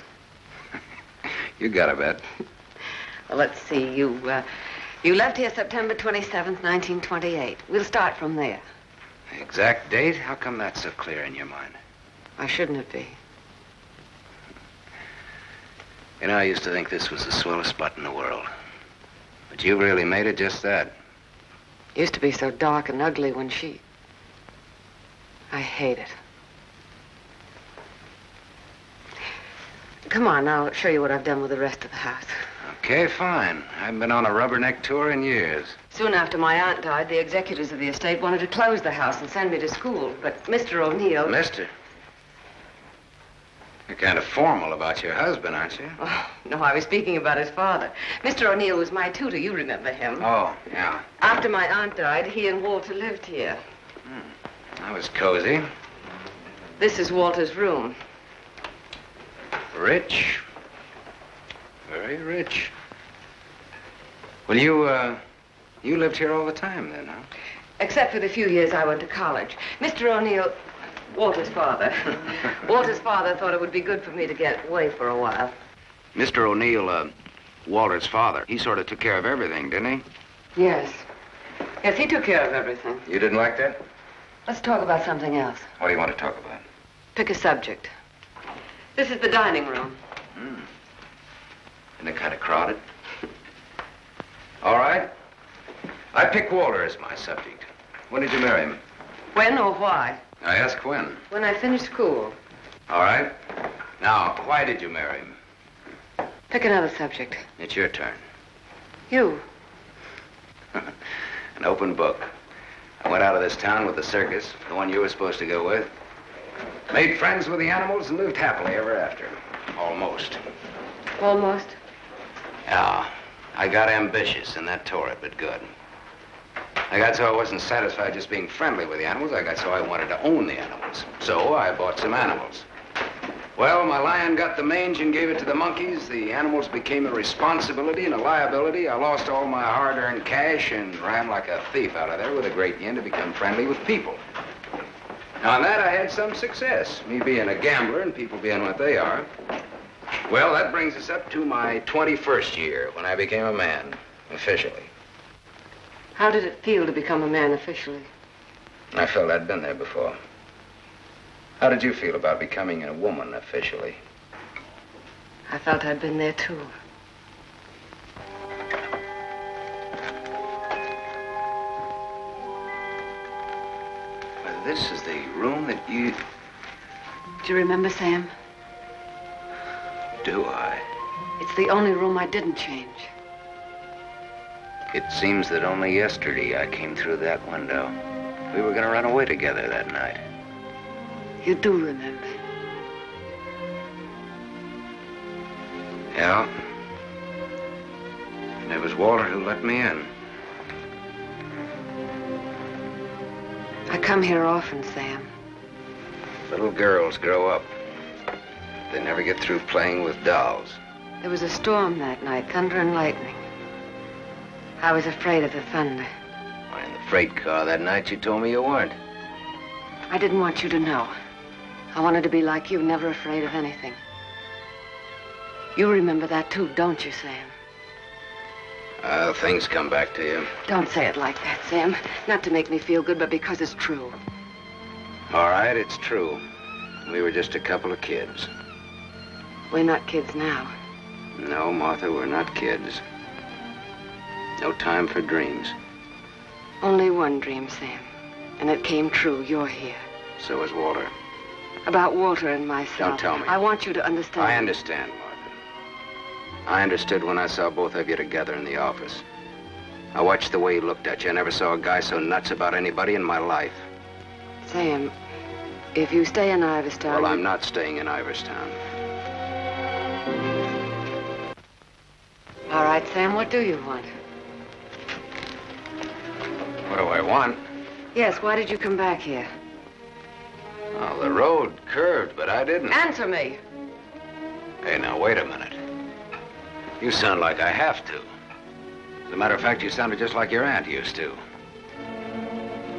You got a bet. Well, let's see. You left here September 27th, 1928. We'll start from there. The exact date? How come that's so clear in your mind? Why shouldn't it be? You know, I used to think this was the swellest spot in the world. But you really made it just that. It used to be so dark and ugly when she... I hate it. Come on, I'll show you what I've done with the rest of the house. Okay, fine. I haven't been on a rubberneck tour in years. Soon after my aunt died, the executors of the estate wanted to close the house and send me to school. But Mr. O'Neill... Mister? You're kind of formal about your husband, aren't you? Oh, no, I was speaking about his father. Mr. O'Neill was my tutor. You remember him. Oh, yeah. After my aunt died, he and Walter lived here. That was cozy. This is Walter's room. Rich. Very rich. Well, you lived here all the time then, huh? Except for the few years I went to college. Mr. O'Neill, Walter's father. Walter's father thought it would be good for me to get away for a while. Mr. O'Neill, Walter's father, he sort of took care of everything, didn't he? Yes. Yes, he took care of everything. You didn't like that? Let's talk about something else. What do you want to talk about? Pick a subject. This is the dining room. Isn't it kind of crowded? All right. I pick Walter as my subject. When did you marry him? When or why? I ask when. When I finished school. All right. Now, why did you marry him? Pick another subject. It's your turn. You. An open book. I went out of this town with the circus, the one you were supposed to go with. Made friends with the animals and lived happily ever after. Almost. Almost? Yeah. I got ambitious, and that tore it, but good. I got so I wasn't satisfied just being friendly with the animals. I got so I wanted to own the animals. So I bought some animals. Well, my lion got the mange and gave it to the monkeys. The animals became a responsibility and a liability. I lost all my hard-earned cash and ran like a thief out of there with a great yen to become friendly with people. Now, on that, I had some success, me being a gambler and people being what they are. Well, that brings us up to my 21st year, when I became a man, officially. How did it feel to become a man officially? I felt I'd been there before. How did you feel about becoming a woman officially? I felt I'd been there, too. Well, this is the room that you... Do you remember, Sam? Do I? It's the only room I didn't change. It seems that only yesterday I came through that window. We were going to run away together that night. You do remember. Yeah. And it was Walter who let me in. I come here often, Sam. Little girls grow up. They never get through playing with dolls. There was a storm that night, thunder and lightning. I was afraid of the thunder. Why, in the freight car that night, you told me you weren't. I didn't want you to know. I wanted to be like you, never afraid of anything. You remember that too, don't you, Sam? Things come back to you. Don't say it like that, Sam. Not to make me feel good, but because it's true. All right, it's true. We were just a couple of kids. We're not kids now. No, Martha, we're not kids. No time for dreams. Only one dream, Sam. And it came true. You're here. So is Walter. About Walter and myself. Don't tell me. I want you to understand. I understand, Martha. I understood when I saw both of you together in the office. I watched the way he looked at you. I never saw a guy so nuts about anybody in my life. Sam, if you stay in Iverstown... Well, I'm not staying in Iverstown. All right, Sam, what do you want? What do I want? Yes, why did you come back here? Oh, the road curved, but I didn't. Answer me. Hey, now, wait a minute. You sound like I have to. As a matter of fact, you sounded just like your aunt used to.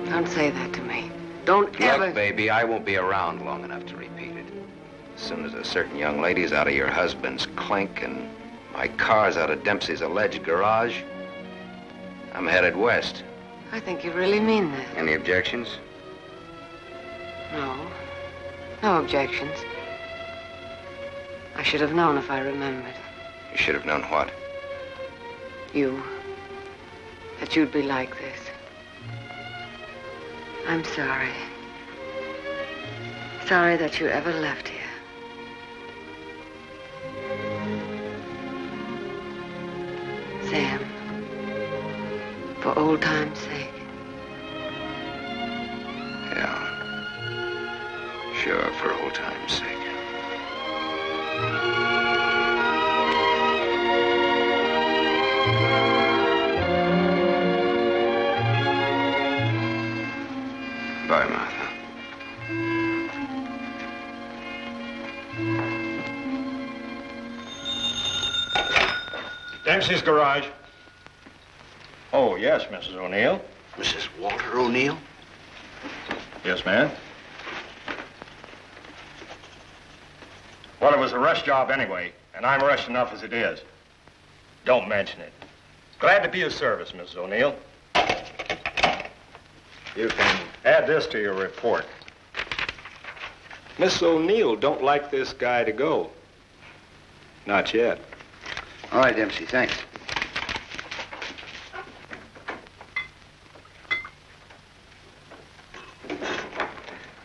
Don't say that to me. Don't ever... Look, baby, I won't be around long enough to repeat it. As soon as a certain young lady's out of your husband's clink and my car's out of Dempsey's alleged garage, I'm headed west. I think you really mean that. Any objections? No. No objections. I should have known if I remembered. You should have known what? You. That you'd be like this. I'm sorry. Sorry that you ever left here. Sam, for old time's sake. Yeah. Sure, for old time's sake. Bye, Martha. Dempsey's garage. Oh, yes, Mrs. O'Neill. Mrs. Walter O'Neill? Yes, ma'am. Well, it was a rush job anyway, and I'm rushed enough as it is. Don't mention it. Glad to be of service, Mrs. O'Neill. You can add this to your report. Miss O'Neill don't like this guy to go. Not yet. All right, Dempsey, thanks.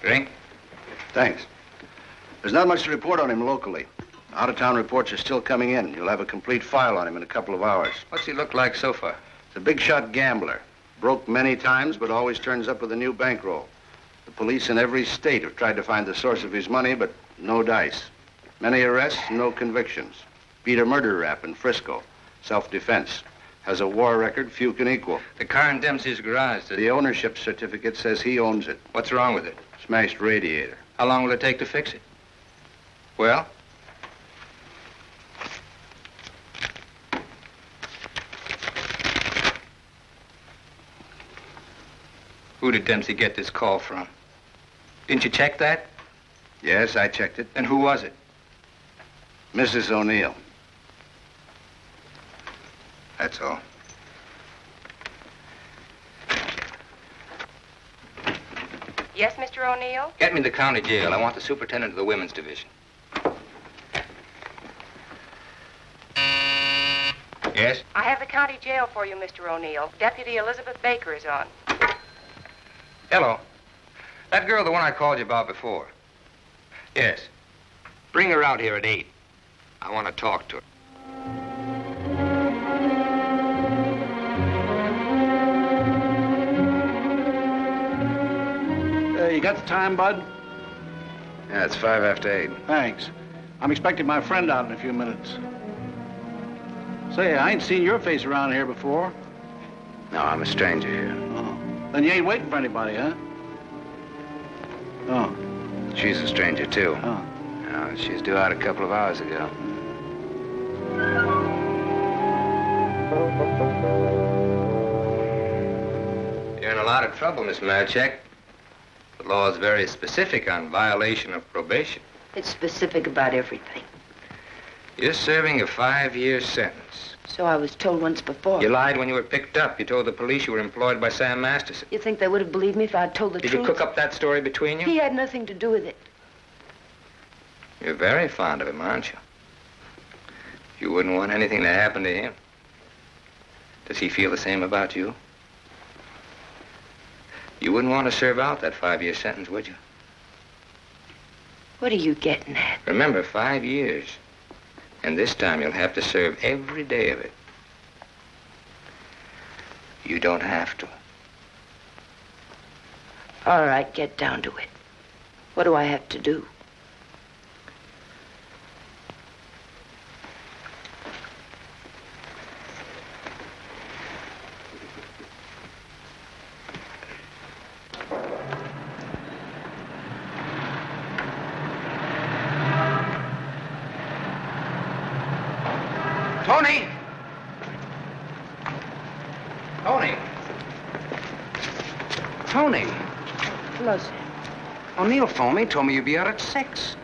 Drink? Thanks. There's not much to report on him locally. Out-of-town reports are still coming in. You'll have a complete file on him in a couple of hours. What's he look like so far? He's a big-shot gambler. Broke many times, but always turns up with a new bankroll. The police in every state have tried to find the source of his money, but no dice. Many arrests, no convictions. Beat a murder rap in Frisco. Self-defense. Has a war record few can equal. The car in Dempsey's garage. The ownership certificate says he owns it. What's wrong with it? Smashed radiator. How long will it take to fix it? Well? Who did Dempsey get this call from? Didn't you check that? Yes, I checked it. And who was it? Mrs. O'Neill. That's all. Yes, Mr. O'Neill? Get me to the county jail. I want the superintendent of the women's division. Yes? I have the county jail for you, Mr. O'Neill. Deputy Elizabeth Baker is on. Hello. That girl, the one I called you about before. Yes. Bring her out here at 8. I want to talk to her. You got the time, Bud? Yeah, it's 5 after 8. Thanks. I'm expecting my friend out in a few minutes. Say, I ain't seen your face around here before. No, I'm a stranger here. Oh. Then you ain't waiting for anybody, huh? Oh. She's a stranger, too. Oh. No, she's due out a couple of hours ago. You're in a lot of trouble, Miss Marachek. The law is very specific on violation of probation. It's specific about everything. You're serving a 5-year sentence. So I was told once before. You lied when you were picked up. You told the police you were employed by Sam Masterson. You think they would have believed me if I'd told the truth? Did you cook up that story between you? He had nothing to do with it. You're very fond of him, aren't you? You wouldn't want anything to happen to him. Does he feel the same about you? You wouldn't want to serve out that 5-year sentence, would you? What are you getting at? Remember, 5 years. And this time you'll have to serve every day of it. You don't have to. All right, get down to it. What do I have to do? Toni! Toni! Toni! Hello, Sam. O'Neill phoned me, told me you'd be out at 6.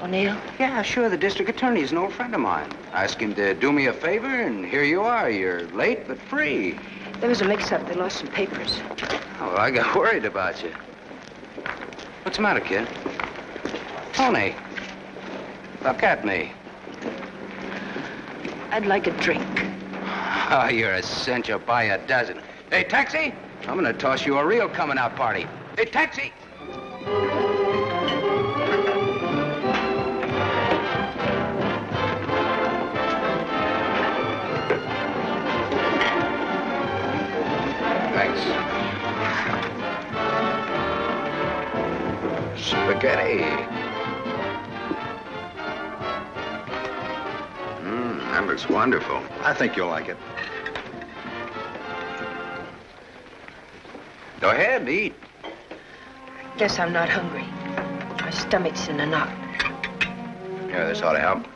O'Neill? Yeah, sure, the district attorney's an old friend of mine. I asked him to do me a favor, and here you are. You're late, but free. There was a mix-up. They lost some papers. Oh, I got worried about you. What's the matter, kid? Toni, look at me. I'd like a drink. Oh, you're a cinch. You'll buy a dozen. Hey, taxi! I'm gonna toss you a real coming-out party. Hey, taxi! Thanks. Spaghetti. That looks wonderful. I think you'll like it. Go ahead, eat. Guess I'm not hungry. My stomach's in a knot. Here, this ought to help.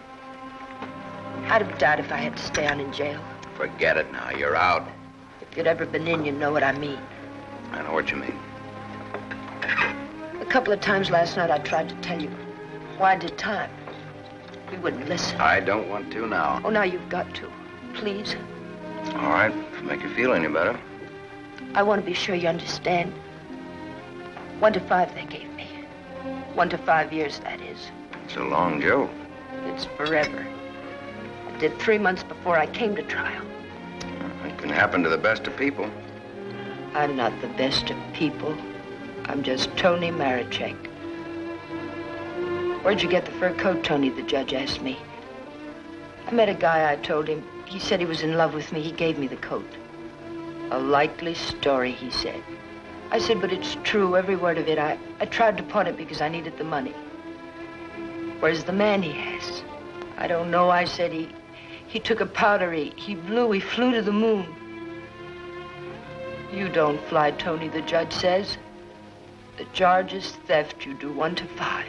I'd have died if I had to stay on in jail. Forget it now. You're out. If you'd ever been in, you'd know what I mean. I know what you mean. A couple of times last night I tried to tell you why I did time. You wouldn't listen. I don't want to now. Oh, now you've got to. Please. All right, if it make you feel any better. I want to be sure you understand. 1 to 5 they gave me. 1 to 5 years, that is. It's a long joke. It's forever. I did 3 months before I came to trial. It can happen to the best of people. I'm not the best of people. I'm just Toni Marachek. Where'd you get the fur coat, Toni? The judge asked me. I met a guy, I told him. He said he was in love with me. He gave me the coat. A likely story, he said. I said, but it's true, every word of it. I tried to pawn it because I needed the money. Where's the man he has? I don't know, I said. He took a powder, he flew to the moon. You don't fly, Toni, the judge says. The charge is theft. You do 1 to 5.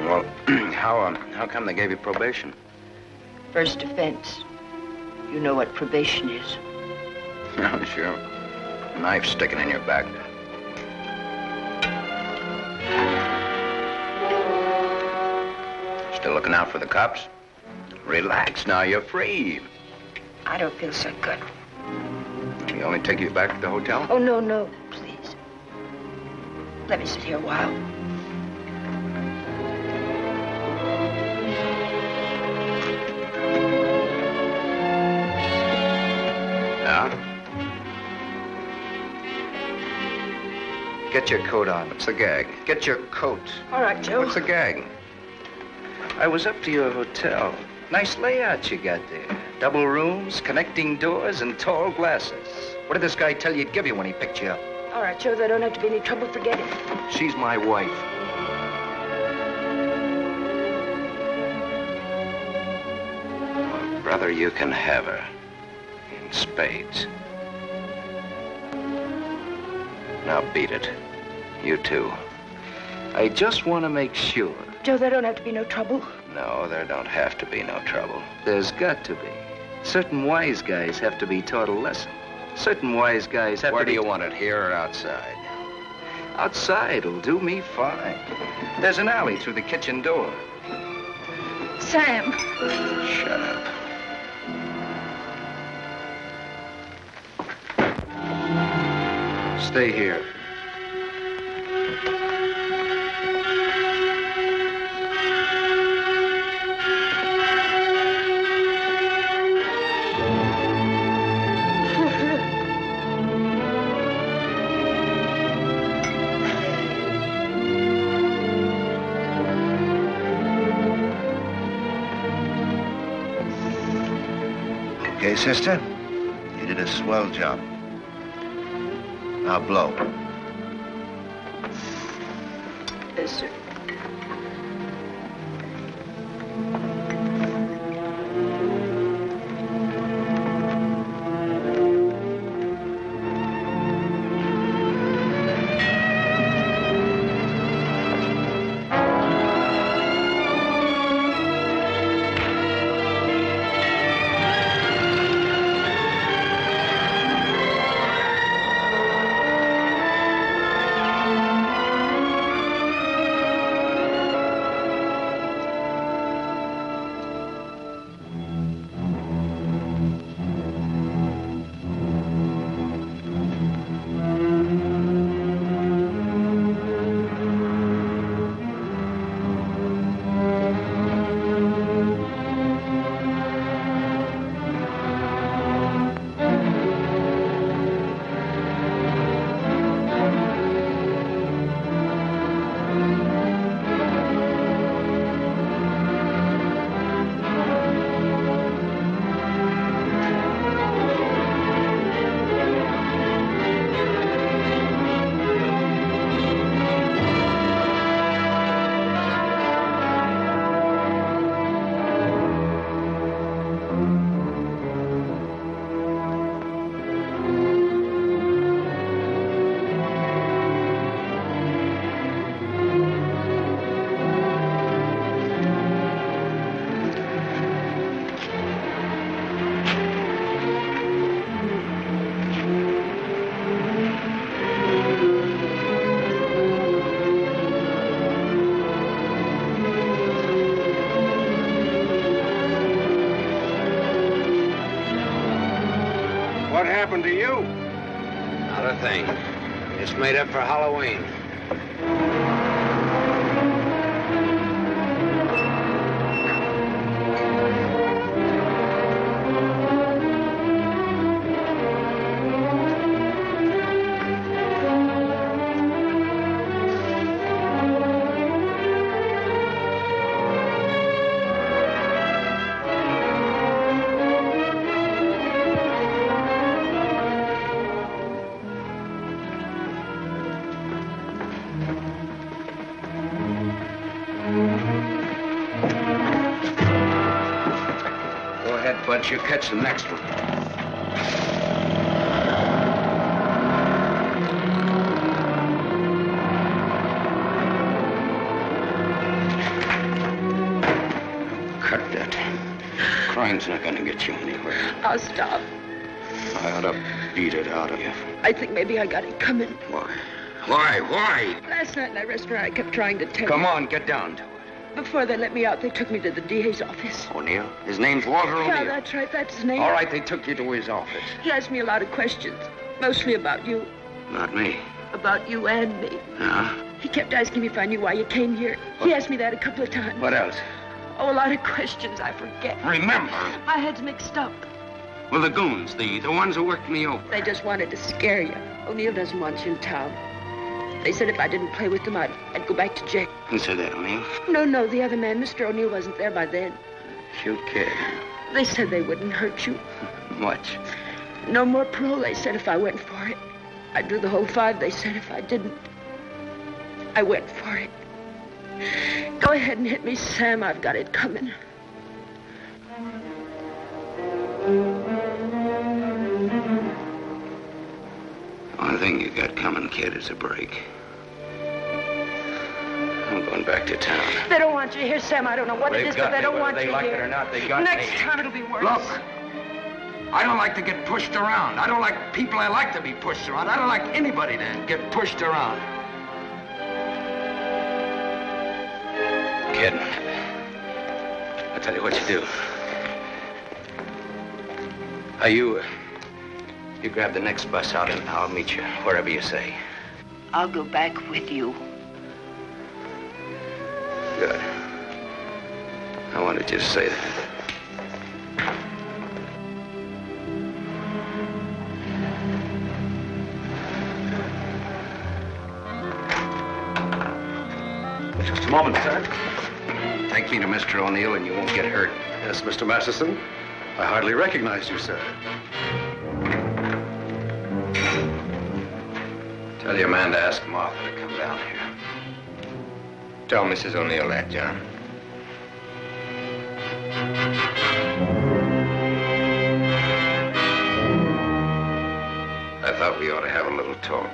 Well, how come they gave you probation? First offense. You know what probation is. Oh, sure. A knife sticking in your back. Still looking out for the cops? Relax now, you're free. I don't feel so good. You only take you back to the hotel? Oh, no, please. Let me sit here a while. Get your coat on. What's the gag? Get your coat. All right, Joe. What's the gag? I was up to your hotel. Nice layout you got there. Double rooms, connecting doors, and tall glasses. What did this guy tell you he'd give you when he picked you up? All right, Joe, there don't have to be any trouble. Forget it. She's my wife. Well, brother, you can have her. In spades. Now beat it. You too. I just want to make sure. Joe, there don't have to be no trouble. No, there don't have to be no trouble. There's got to be. Certain wise guys have to be taught a lesson. Certain wise guys have to be... Where do you want it, here or outside? Outside will do me fine. There's an alley through the kitchen door. Sam. Shut up. Stay here. Okay, sister? You did a swell job. Now blow. Yes, sir. What happened to you? Not a thing. Just made up for Halloween. You catch the next one. Cut that. Crime's not gonna get you anywhere. I'll stop. I ought to beat it out of you. I think maybe I got it coming. Why? Why? Last night in that restaurant, I kept trying to tell Come on, get down to it. Before they let me out, they took me to the DA's office. O'Neill? His name's Walter O'Neill. Yeah, that's right. That's his name. All right, they took you to his office. He asked me a lot of questions, mostly about you. Not me. About you and me. Huh? He kept asking me if I knew why you came here. He asked me that a couple of times. What else? Oh, a lot of questions I forget. Remember? My head's mixed up. Well, the goons, the ones who worked me over. They just wanted to scare you. O'Neill doesn't want you in town. They said if I didn't play with them, I'd go back to jail. Who said that, O'Neill? No, the other man. Mr. O'Neill wasn't there by then. Cute kid. They said they wouldn't hurt you. Much. No more parole, they said, if I went for it. I'd do the whole 5, they said, if I didn't. I went for it. Go ahead and hit me, Sam. I've got it coming. One thing you got coming, kid, is a break. going back to town. They don't want you here, Sam. I don't know what it is, but they don't want you here. Whether they like it or not, they got Next me. time it'll be worse. Look, I don't like to get pushed around. I don't like people I like to be pushed around. I don't like anybody to get pushed around. Kid, I'll tell you what you do. You grab the next bus out and I'll meet you wherever you say. I'll go back with you. Good. I wanted you to say that. Just a moment, sir. Take me to Mr. O'Neill and you won't get hurt. Yes, Mr. Masterson. I hardly recognize you, sir. Tell your man to ask Martha to come down here. Tell Mrs. O'Neill that, John. I thought we ought to have a little talk.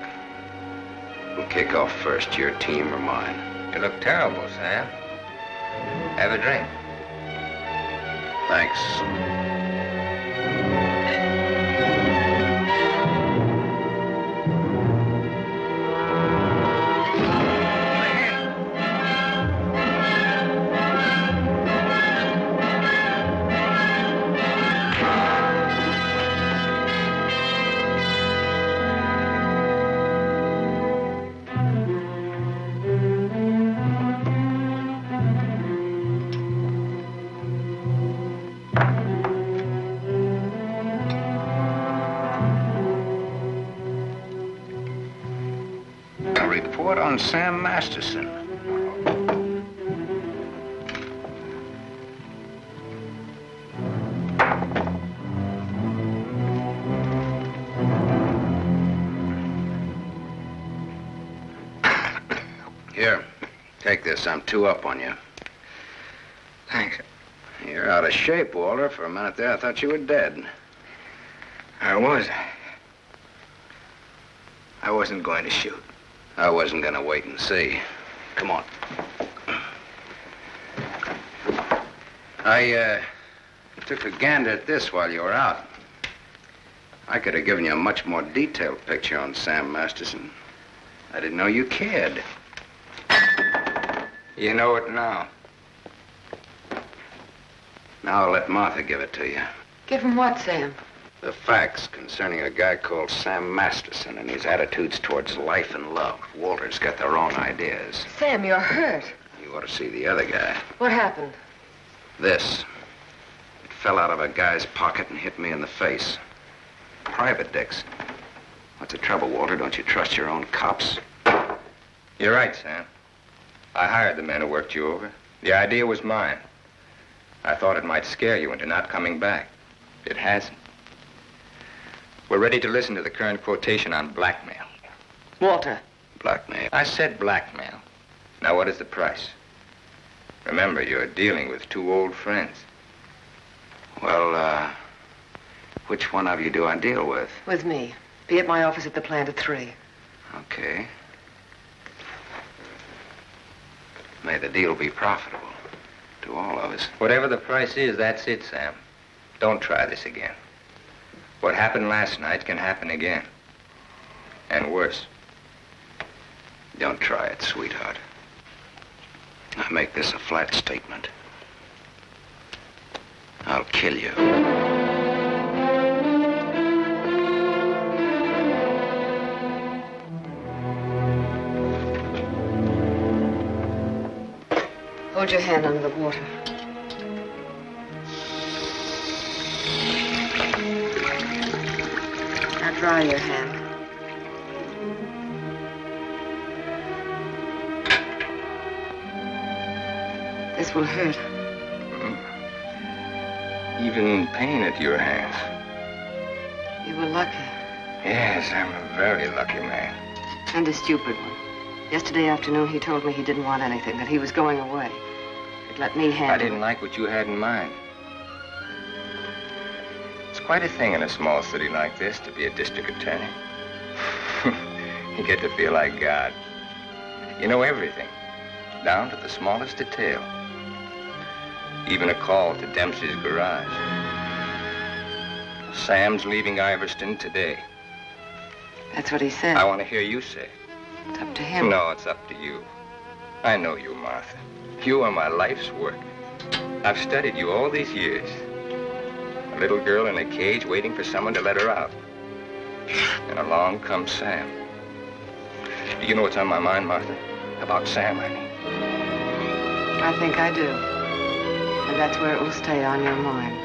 We'll kick off first, your team or mine. You look terrible, Sam. Have a drink. Thanks. Report on Sam Masterson. Here, take this. I'm 2 up on you. Thanks. You're out of shape, Walter. For a minute there, I thought you were dead. I was. I wasn't going to shoot. I wasn't going to wait and see. Come on. I took a gander at this while you were out. I could have given you a much more detailed picture on Sam Masterson. I didn't know you cared. You know it now. Now I'll let Martha give it to you. Give him what, Sam? The facts concerning a guy called Sam Masterson and his attitudes towards life and love. Walter's got their own ideas. Sam, you're hurt. You ought to see the other guy. What happened? This. It fell out of a guy's pocket and hit me in the face. Private dicks. What's the trouble, Walter? Don't you trust your own cops? You're right, Sam. I hired the men who worked you over. The idea was mine. I thought it might scare you into not coming back. It hasn't. We're ready to listen to the current quotation on blackmail. Walter. Blackmail? I said blackmail. Now, what is the price? Remember, you're dealing with 2 old friends. Well, which one of you do I deal with? With me. Be at my office at the plant at 3. Okay. May the deal be profitable to all of us. Whatever the price is, that's it, Sam. Don't try this again. What happened last night can happen again. And worse. Don't try it, sweetheart. I make this a flat statement. I'll kill you. Hold your hand under the water. Now dry your hand. This will hurt. Even pain at your hands. You were lucky. Yes, I'm a very lucky man. And a stupid one. Yesterday afternoon, he told me he didn't want anything, that he was going away. He'd let me handle it. I didn't like what you had in mind. It's quite a thing in a small city like this to be a district attorney. You get to feel like God. You know everything. down to the smallest detail. Even a call to Dempsey's garage. Sam's leaving Iverston today. That's what he said. I want to hear you say it. It's up to him. No, it's up to you. I know you, Martha. You are my life's work. I've studied you all these years. A little girl in a cage waiting for someone to let her out. And along comes Sam. Do you know what's on my mind, Martha? About Sam, I mean. I think I do. And that's where it will stay on your mind.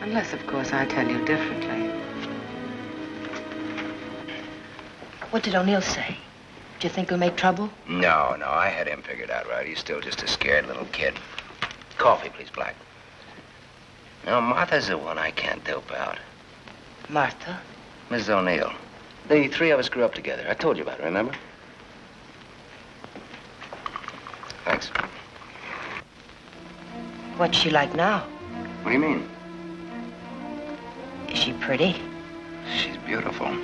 Unless, of course, I tell you differently. What did O'Neill say? Do you think we'll make trouble? No, I had him figured out right. He's still just a scared little kid. Coffee, please, Black. No, Martha's the one I can't dope out. Martha? Mrs. O'Neill. The three of us grew up together. I told you about it, remember? Thanks. What's she like now? What do you mean? Is she pretty? She's beautiful.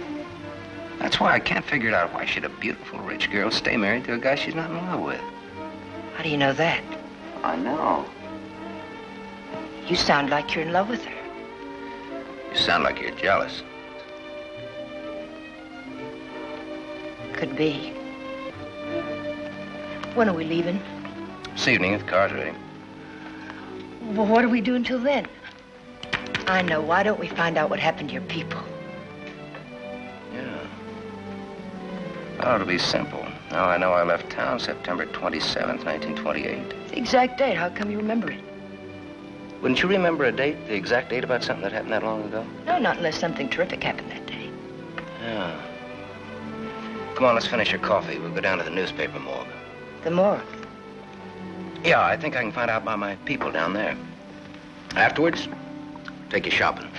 That's why I can't figure it out. Why should a beautiful rich girl stay married to a guy she's not in love with? How do you know that? I know. You sound like you're in love with her. You sound like you're jealous. Could be. When are we leaving? This evening, if the car's ready. Well, what do we do until then? I know. Why don't we find out what happened to your people? Yeah. Oh, it'll be simple. Now I know I left town September 27th, 1928. The exact date. How come you remember it? Wouldn't you remember a date, the exact date about something that happened that long ago? No, not unless something terrific happened that day. Yeah. Come on, let's finish your coffee. We'll go down to the newspaper morgue. The morgue? Yeah, I think I can find out about my people down there. Afterwards, take you shopping.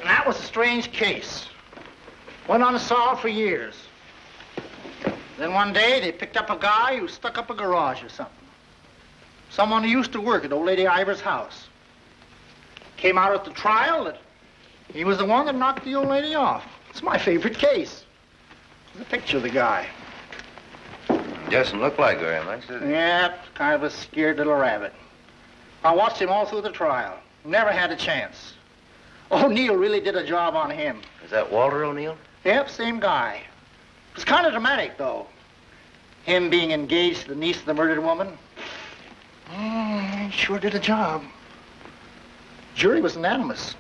That was a strange case. Went unsolved for years. Then one day, they picked up a guy who stuck up a garage or something. Someone who used to work at old lady Ivers' house. Came out at the trial that he was the one that knocked the old lady off. It's my favorite case. There's a picture of the guy. Doesn't look like very much, does it? Yeah, kind of a scared little rabbit. I watched him all through the trial. Never had a chance. O'Neill really did a job on him. Is that Walter O'Neill? Yep, same guy. It was kind of dramatic, though. Him being engaged to the niece of the murdered woman. He sure did a job. Jury was unanimous.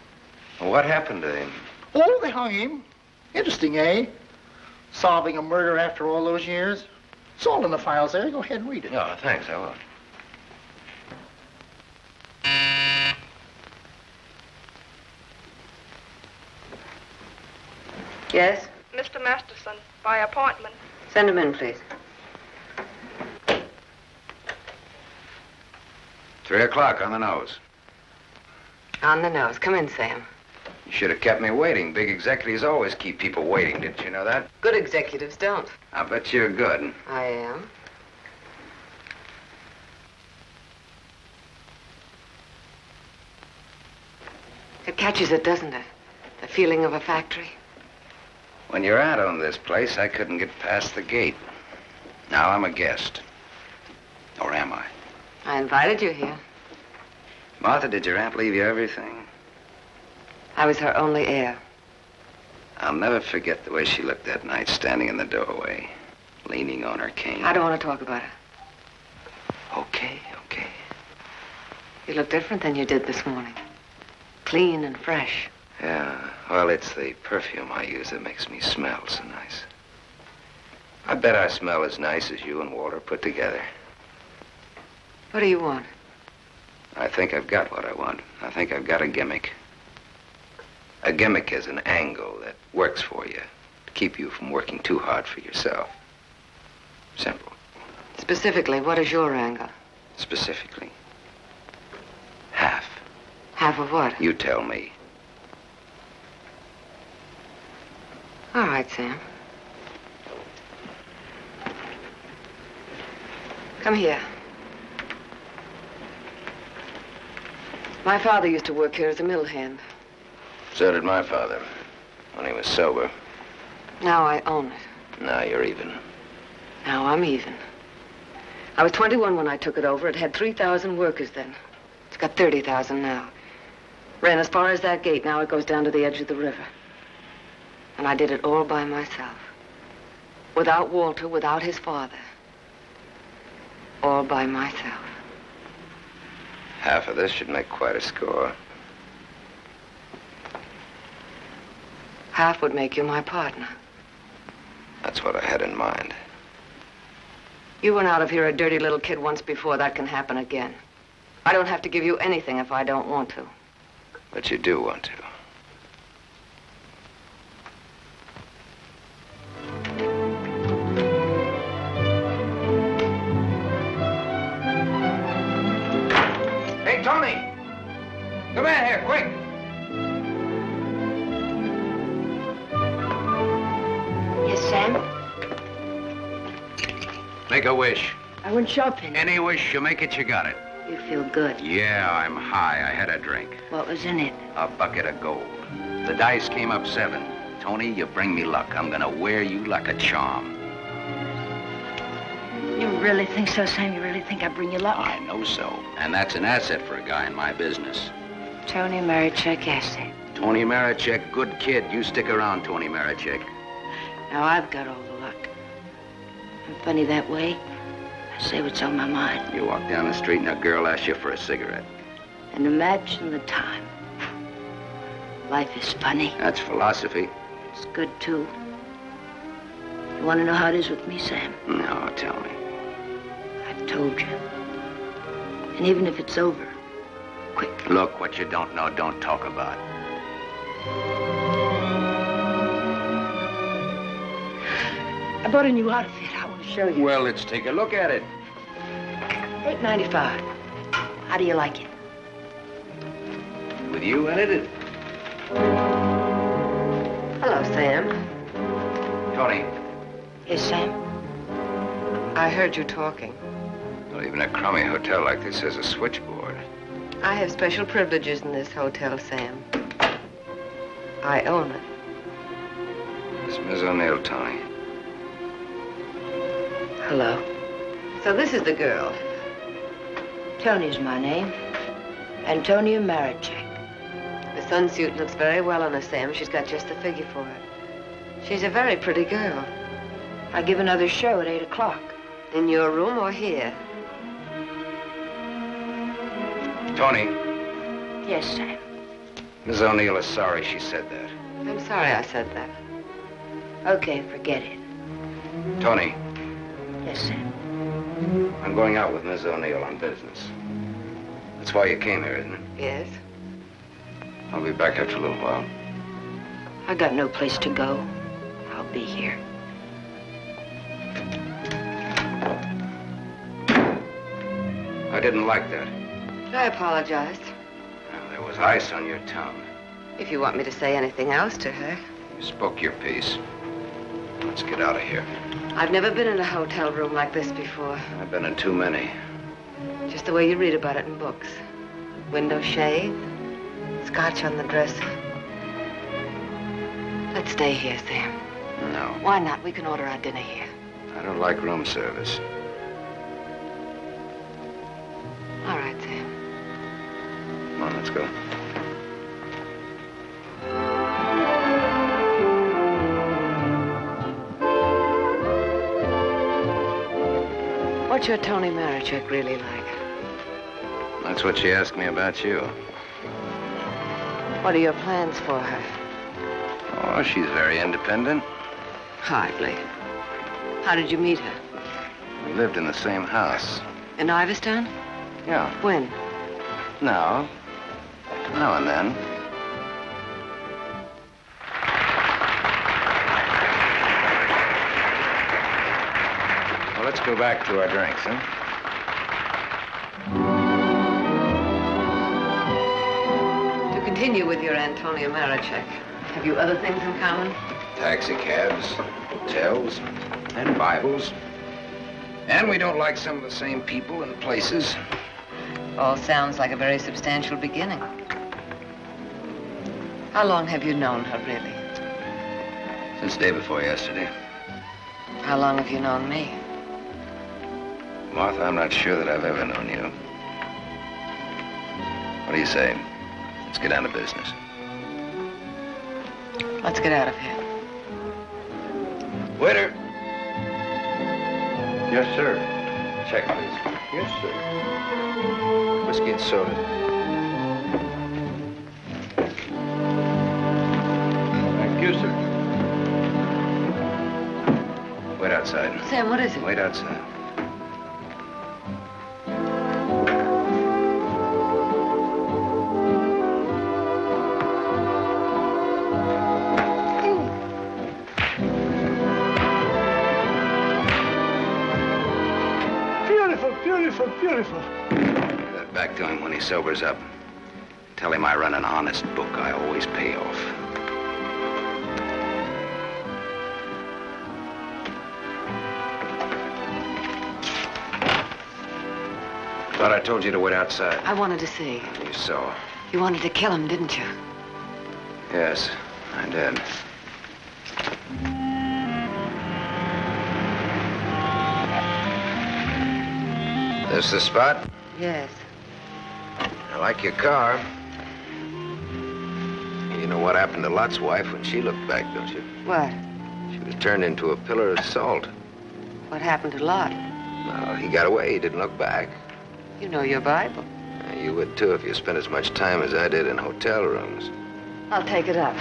Well, what happened to him? Oh, they hung him. Interesting, eh? Solving a murder after all those years. It's all in the files there. Go ahead and read it. Oh, thanks, I will. Yes? Mr. Masterson, by appointment. Send him in, please. 3 o'clock on the nose. On the nose. Come in, Sam. You should have kept me waiting. Big executives always keep people waiting. Didn't you know that? Good executives don't. I bet you're good. I am. It catches it, doesn't it? The feeling of a factory. When your aunt owned this place, I couldn't get past the gate. Now I'm a guest. Or am I? I invited you here. Martha, did your aunt leave you everything? I was her only heir. I'll never forget the way she looked that night, standing in the doorway, leaning on her cane. I don't want to talk about it. Okay. You look different than you did this morning. Clean and fresh. Yeah, well, it's the perfume I use that makes me smell so nice. I bet I smell as nice as you and Walter put together. What do you want? I think I've got what I want. I think I've got a gimmick. A gimmick is an angle that works for you to keep you from working too hard for yourself. Simple. Specifically, what is your angle? Specifically, half. Half of what? You tell me. All right, Sam. Come here. My father used to work here as a mill hand. So did my father. When he was sober. Now I own it. Now you're even. Now I'm even. I was 21 when I took it over. It had 3,000 workers then. It's got 30,000 now. Ran as far as that gate. Now it goes down to the edge of the river. And I did it all by myself. Without Walter, without his father. All by myself. Half of this should make quite a score. Half would make you my partner. That's what I had in mind. You went out of here a dirty little kid once before. That can happen again. I don't have to give you anything if I don't want to. But you do want to. Hey, Toni! Come in here, quick! Yes, Sam? Make a wish. I went shopping. Any wish, you make it, you got it. You feel good. Yeah, I'm high. I had a drink. What was in it? A bucket of gold. The dice came up 7. Toni, you bring me luck. I'm gonna wear you like a charm. You really think so, Sam? You really think I bring you luck? I know so. And that's an asset for a guy in my business. Toni Marachek asset. Toni Marachek, good kid. You stick around, Toni Marachek. Now I've got all the luck. I'm funny that way. I say what's on my mind. You walk down the street and a girl asks you for a cigarette. And imagine the time. Life is funny. That's philosophy. It's good, too. You want to know how it is with me, Sam? No, tell me. I've told you. And even if it's over, quick. Look, what you don't know, don't talk about. I bought a new outfit. I want to show you. Well, let's take a look at it. $8.95. How do you like it? With you in it? Hello, Sam. Toni. Yes, Sam? I heard you talking. Well, even a crummy hotel like this has a switchboard. I have special privileges in this hotel, Sam. I own it. It's Miss O'Neill, Toni. Hello. So this is the girl. Toni's my name. Toni Marachek. The sunsuit looks very well on her, Sam. She's got just the figure for it. She's a very pretty girl. I give another show at 8 o'clock. In your room or here? Toni, Yes, Sam. Miss O'Neill is sorry she said that. I'm sorry I said that. Okay, forget it. Toni, Yes, Sam. I'm going out with Miss O'Neill on business. That's why you came here, isn't it? Yes. I'll be back after a little while. I got no place to go. I'll be here. I didn't like that. I apologize. Well, there was ice on your tongue. If you want me to say anything else to her. You spoke your piece. Let's get out of here. I've never been in a hotel room like this before. I've been in too many. Just the way you read about it in books. Window shade, scotch on the dresser. Let's stay here, Sam. No. Why not? We can order our dinner here. I don't like room service. All right, Sam. Come on, let's go. What's your Toni Marachek really like? That's what she asked me about you. What are your plans for her? Oh, she's very independent. Hardly. How did you meet her? We lived in the same house. In Iverstown? Yeah. When? Now and then. Well, let's go back to our drinks, huh? To continue with your Antonia Marachek, have you other things in common? Taxi cabs, hotels, and Bibles. And we don't like some of the same people and places. All sounds like a very substantial beginning. How long have you known her, really? Since day before yesterday. How long have you known me? Martha, I'm not sure that I've ever known you. What do you say? Let's get down to business. Let's get out of here. Waiter! Yes, sir. Check, please. Yes, sir. Whiskey and soda. Thank you, sir. Wait outside. Sam, what is it? Wait outside. Beautiful. Give that back to him when he sobers up. Tell him I run an honest book. I always pay off. Thought I told you to wait outside. I wanted to see. You saw. You wanted to kill him, didn't you? Yes, I did. This the spot? Yes. I like your car. You know what happened to Lot's wife when she looked back, don't you? What? She was turned into a pillar of salt. What happened to Lot? Well, he got away. He didn't look back. You know your Bible. You would, too, if you spent as much time as I did in hotel rooms. I'll take it up.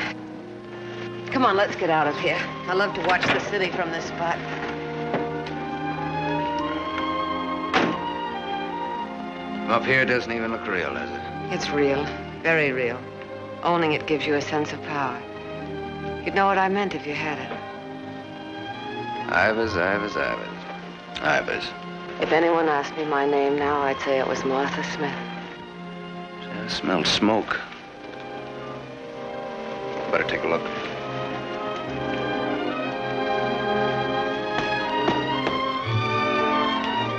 Come on, let's get out of here. I love to watch the city from this spot. Up here, it doesn't even look real, does it? It's real. Very real. Owning it gives you a sense of power. You'd know what I meant if you had it. Ivers. If anyone asked me my name now, I'd say it was Martha Smith. I smelled smoke. Better take a look.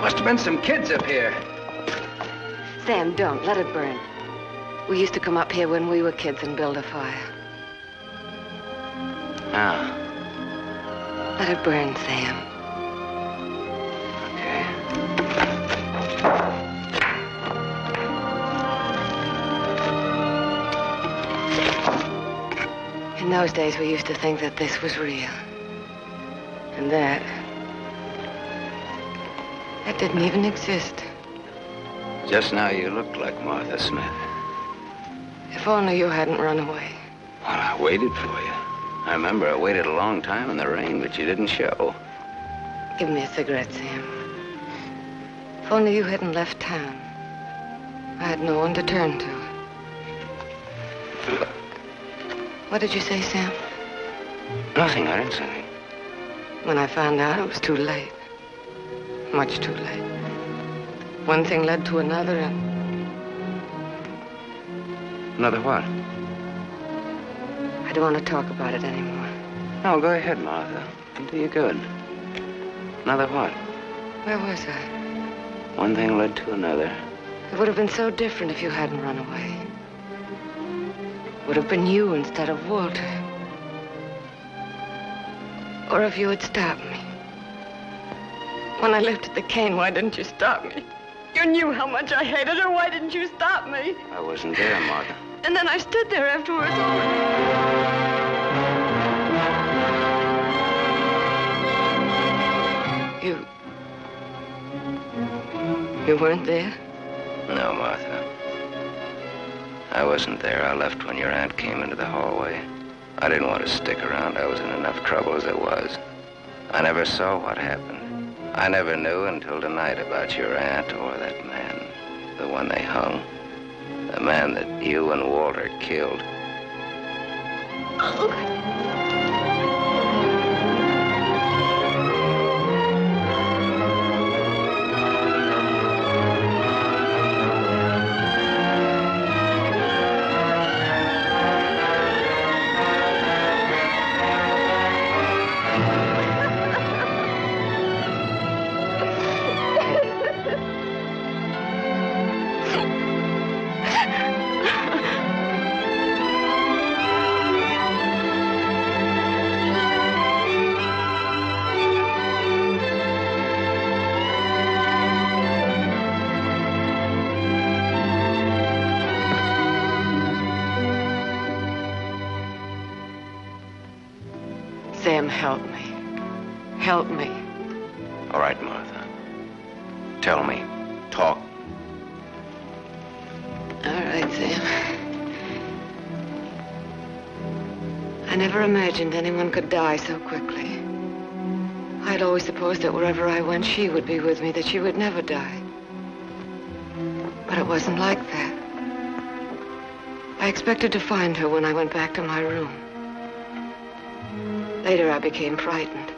Must have been some kids up here. Sam, don't. Let it burn. We used to come up here when we were kids and build a fire. Ah. Let it burn, Sam. In those days, we used to think that this was real. And that didn't even exist. Just now you looked like Martha Smith. If only you hadn't run away. Well, I waited for you. I remember I waited a long time in the rain, but you didn't show. Give me a cigarette, Sam. If only you hadn't left town. I had no one to turn to. What did you say, Sam? Nothing. I didn't say anything. When I found out, it was too late. Much too late. One thing led to another, and... Another what? I don't want to talk about it anymore. No, go ahead, Martha. It'll do you good. Another what? Where was I? One thing led to another. It would have been so different if you hadn't run away. It would have been you instead of Walter. Or if you had stopped me. When I lifted the cane, why didn't you stop me? You knew how much I hated her. Why didn't you stop me? I wasn't there, Martha. And then I stood there afterwards. You weren't there? No, Martha. I wasn't there. I left when your aunt came into the hallway. I didn't want to stick around. I was in enough trouble as it was. I never saw what happened. I never knew until tonight about your aunt or that man, the one they hung. The man that you and Walter killed. Sam, help me. Help me. All right, Martha. Tell me. Talk. All right, Sam. I never imagined anyone could die so quickly. I'd always supposed that wherever I went, she would be with me, that she would never die. But it wasn't like that. I expected to find her when I went back to my room. Later, I became frightened.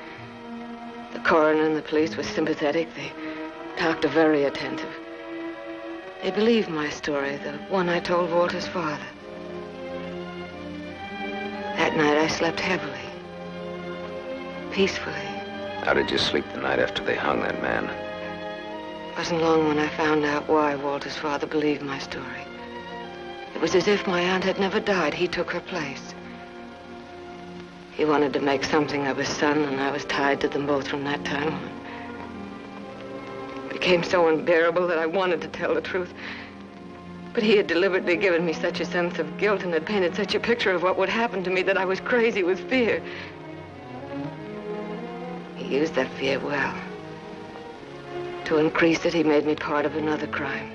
The coroner and the police were sympathetic. They talked very attentive. They believed my story, the one I told Walter's father. That night, I slept heavily, peacefully. How did you sleep the night after they hung that man? It wasn't long when I found out why Walter's father believed my story. It was as if my aunt had never died. He took her place. He wanted to make something of his son, and I was tied to them both from that time on. It became so unbearable that I wanted to tell the truth. But he had deliberately given me such a sense of guilt and had painted such a picture of what would happen to me that I was crazy with fear. He used that fear well. To increase it, he made me part of another crime.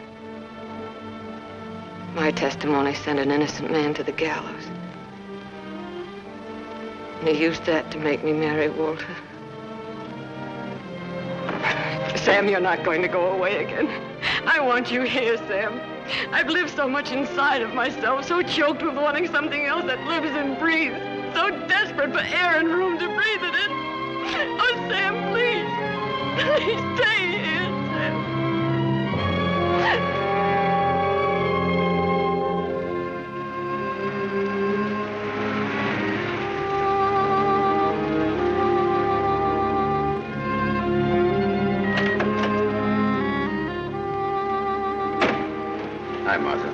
My testimony sent an innocent man to the gallows. And he used that to make me marry Walter. Sam, you're not going to go away again. I want you here, Sam. I've lived so much inside of myself, so choked with wanting something else that lives and breathes, so desperate for air and room to breathe it in. Oh, Sam, please. Please stay here, Sam. Hi, Martha.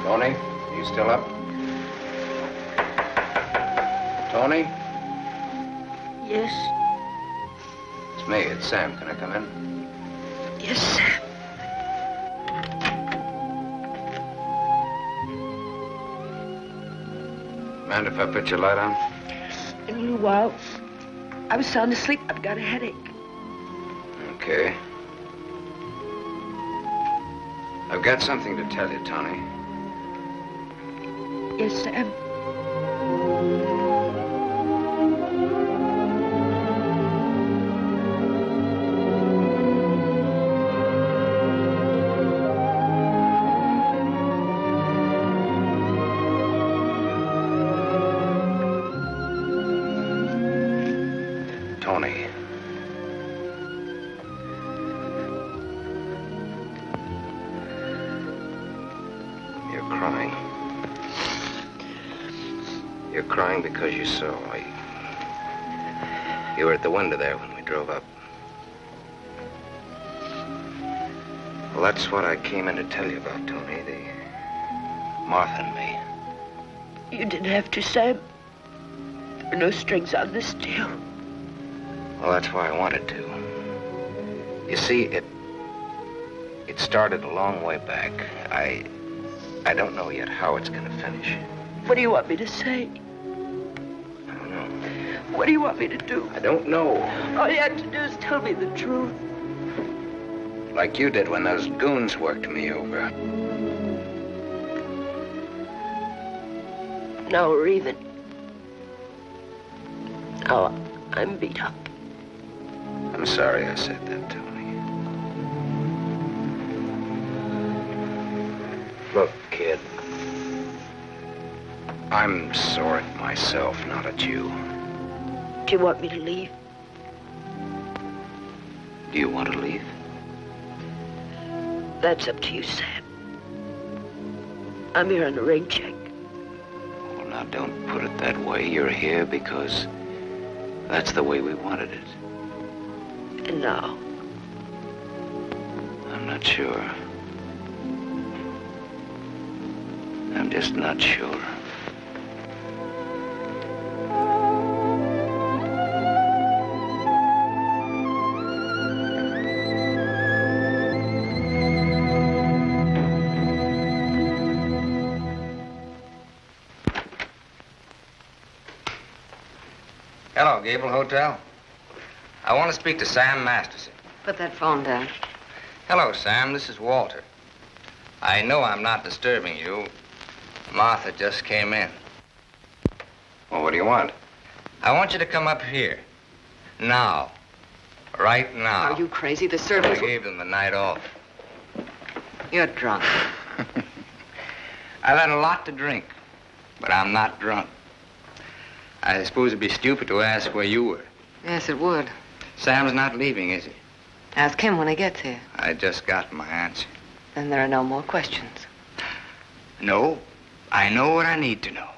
Toni, are you still up? Toni? Yes? It's me, it's Sam. Can I come in? Yes, Sam. Mind if I put your light on? In a little while. I was sound asleep. I've got a headache. Okay. I've got something to tell you, Toni. Yes, Sam. Toni. You're crying. You're crying because you saw. You were at the window there when we drove up. Well, that's what I came in to tell you about, Toni. The Martha and me. You didn't have to, Sam. There were no strings on this deal. Well, that's why I wanted to. You see, it started a long way back. I don't know yet how it's going to finish. What do you want me to say? I don't know. What do you want me to do? I don't know. All you have to do is tell me the truth. Like you did when those goons worked me over. Now we're even. Now I'm beat up. I'm sorry I said that, Toni. Look, kid. I'm sore at myself, not at you. Do you want me to leave? Do you want to leave? That's up to you, Sam. I'm here on a rain check. Well, now, don't put it that way. You're here because That's the way we wanted it. And now? I'm not sure. I'm just not sure. Hello, Gable Hotel. I want to speak to Sam Masterson. Put that phone down. Hello, Sam. This is Walter. I know I'm not disturbing you. Martha just came in. Well, what do you want? I want you to come up here. Now. Right now. Are you crazy? The servants... I gave them the night off. You're drunk. I've had a lot to drink, but I'm not drunk. I suppose it'd be stupid to ask where you were. Yes, it would. Sam's not leaving, is he? Ask him when he gets here. I just got my answer. Then there are no more questions. No, I know what I need to know.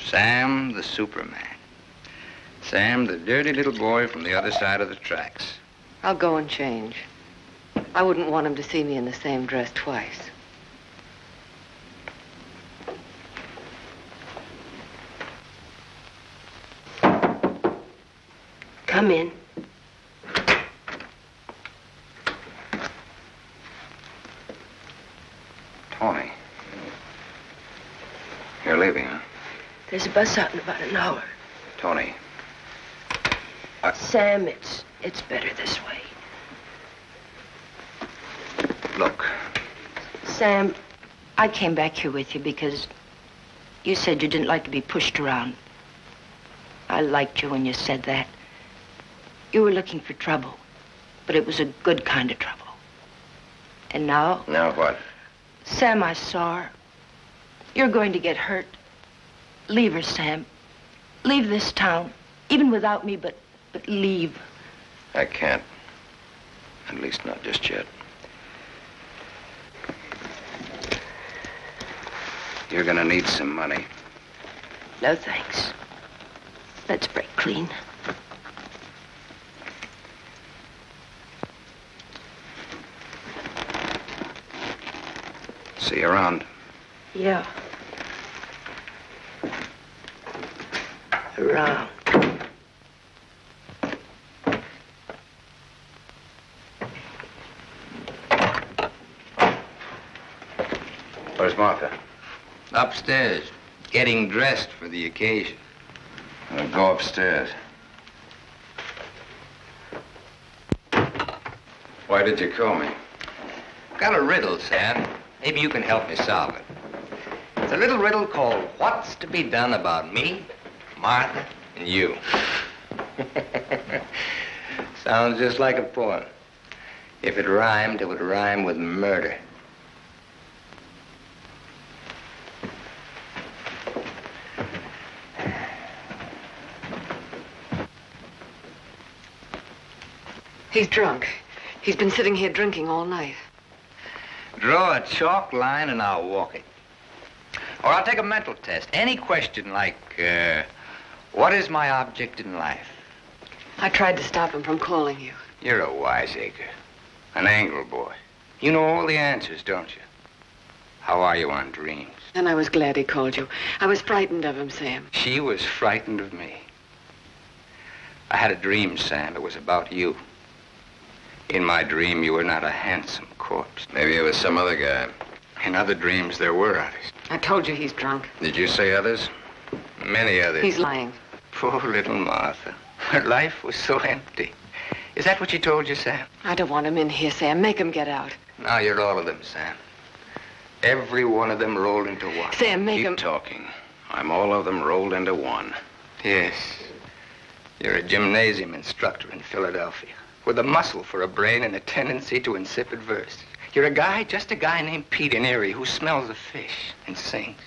Sam the Superman. Sam the dirty little boy from the other side of the tracks. I'll go and change. I wouldn't want him to see me in the same dress twice. Come in. Toni. You're leaving, huh? There's a bus out in about an hour. Toni. Sam, it's better this way. Look. Sam, I came back here with you because you said you didn't like to be pushed around. I liked you when you said that. You were looking for trouble, but it was a good kind of trouble. And now... Now what? Sam, I saw her. You're going to get hurt. Leave her, Sam. Leave this town, even without me, but leave. I can't. At least not just yet. You're gonna need some money. No, thanks. Let's break clean. See you around. Yeah. Around. Where's Martha? Upstairs, getting dressed for the occasion. I'll go upstairs. Why did you call me? Got a riddle, Sam. Maybe you can help me solve it. It's a little riddle called What's to Be Done About Me, Martha, and You. Sounds just like a poem. If it rhymed, it would rhyme with murder. He's drunk. He's been sitting here drinking all night. Draw a chalk line and I'll walk it. Or I'll take a mental test. Any question like, what is my object in life? I tried to stop him from calling you. You're a wiseacre. An angle boy. You know all the answers, don't you? How are you on dreams? And I was glad he called you. I was frightened of him, Sam. She was frightened of me. I had a dream, Sam. It was about you. In my dream, you were not a handsome corpse. Maybe it was some other guy. In other dreams, there were others. I told you he's drunk. Did you say others? Many others. He's lying. Poor little Martha. Her life was so empty. Is that what she told you, Sam? I don't want him in here, Sam. Make him get out. Now you're all of them, Sam. Every one of them rolled into one. Sam, make him... Keep talking. I'm all of them rolled into one. Yes. You're a gymnasium instructor in Philadelphia with a muscle for a brain and a tendency to insipid verse. You're a guy, just a guy named Pete in Erie who smells of fish and sings.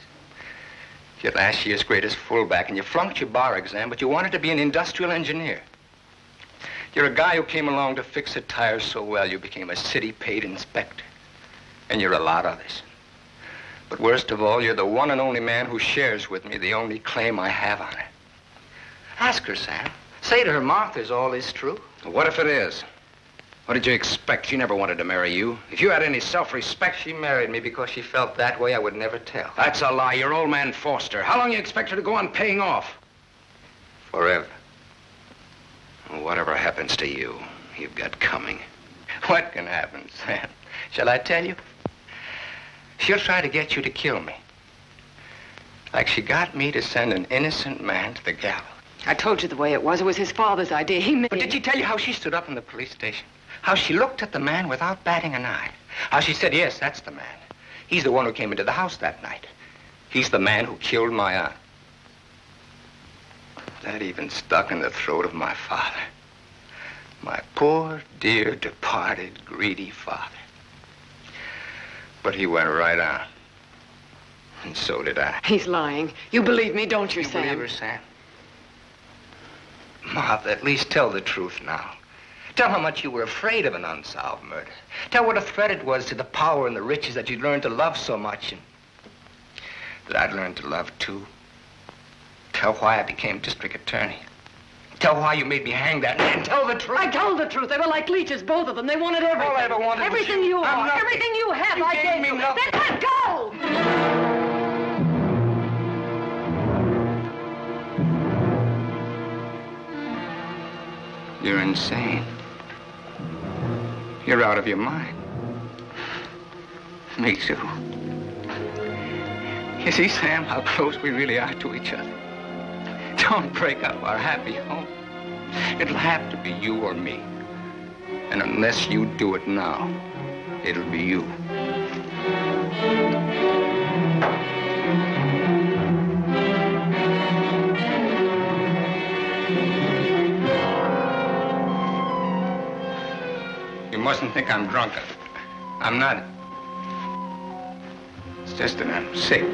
You're last year's greatest fullback and you flunked your bar exam, but you wanted to be an industrial engineer. You're a guy who came along to fix a tire so well you became a city-paid inspector. And you're a lot of others. But worst of all, you're the one and only man who shares with me the only claim I have on her. Ask her, Sam. Say to her, Martha's all is true. What if it is? What did you expect? She never wanted to marry you. If you had any self-respect... She married me because she felt that way. I would never tell. That's a lie. Your old man forced her. How long you expect her to go on paying off? Forever. Well, whatever happens to you, you've got coming. What can happen, Sam? Shall I tell you? She'll try to get you to kill me. Like she got me to send an innocent man to the gallows. I told you the way it was. It was his father's idea. He made... But did she tell you how she stood up in the police station? How she looked at the man without batting an eye? How she said, yes, that's the man. He's the one who came into the house that night. He's the man who killed my aunt. That even stuck in the throat of my father. My poor, dear, departed, greedy father. But he went right on. And so did I. He's lying. You believe me, don't you, Sam? You believe her, Sam? Martha, at least tell the truth now. Tell how much you were afraid of an unsolved murder. Tell what a threat it was to the power and the riches that you'd learned to love so much and that I'd learned to love too. Tell why I became district attorney. Tell why you made me hang that man. Tell the truth. I told the truth. They were like leeches, both of them. They wanted everything. All I ever wanted everything was you I'm are, nothing. everything you have, You I gave gave me you. nothing. Then let go! You're insane. You're out of your mind. Me too. You see, Sam, how close we really are to each other. Don't break up our happy home. It'll have to be you or me. And unless you do it now, it'll be you. You mustn't think I'm drunk. I'm not. It's just that I'm sick.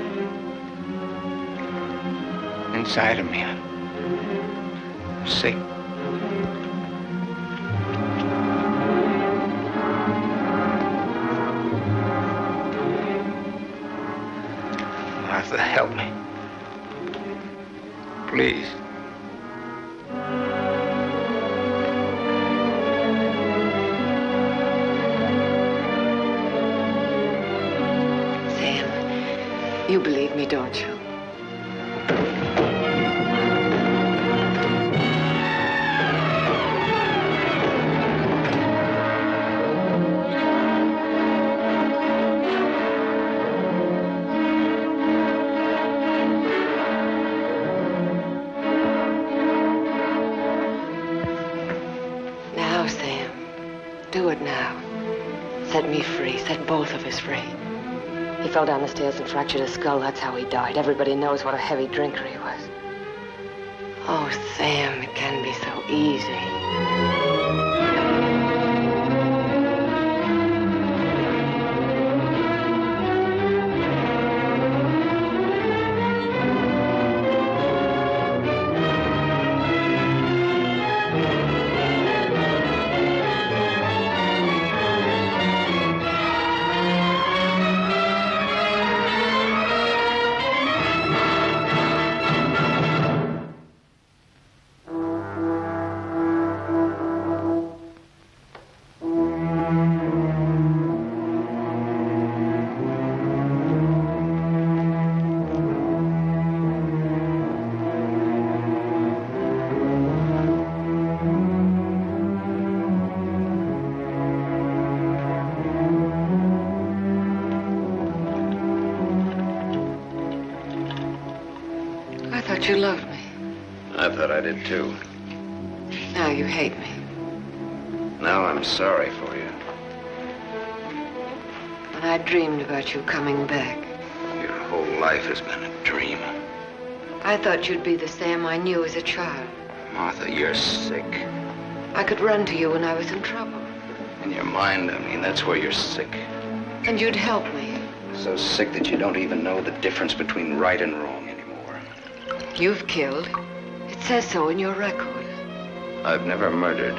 Inside of me, I'm sick. Martha, help me. Please. You believe me, don't you? Now, Sam. Do it now. Set me free. Set both of us free. He fell down the stairs and fractured his skull. That's how he died. Everybody knows what a heavy drinker he was. Oh, Sam, it can be so easy. You loved me. I thought I did too. Now you hate me. Now I'm sorry for you. When I dreamed about you coming back. Your whole life has been a dream. I thought you'd be the Sam I knew as a child. Martha, you're sick. I could run to you when I was in trouble. In your mind, I mean, that's where you're sick. And you'd help me. So sick that you don't even know the difference between right and wrong. You've killed. It says so in your record. I've never murdered.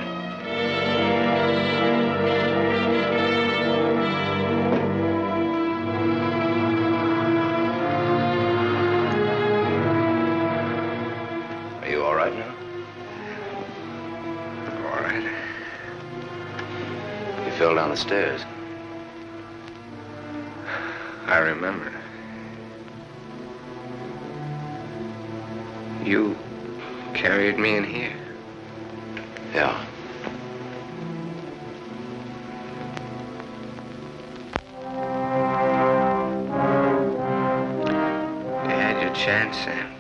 Are you all right now? down the stairs. I remember. You carried me in here. Yeah. You had your chance, Sam.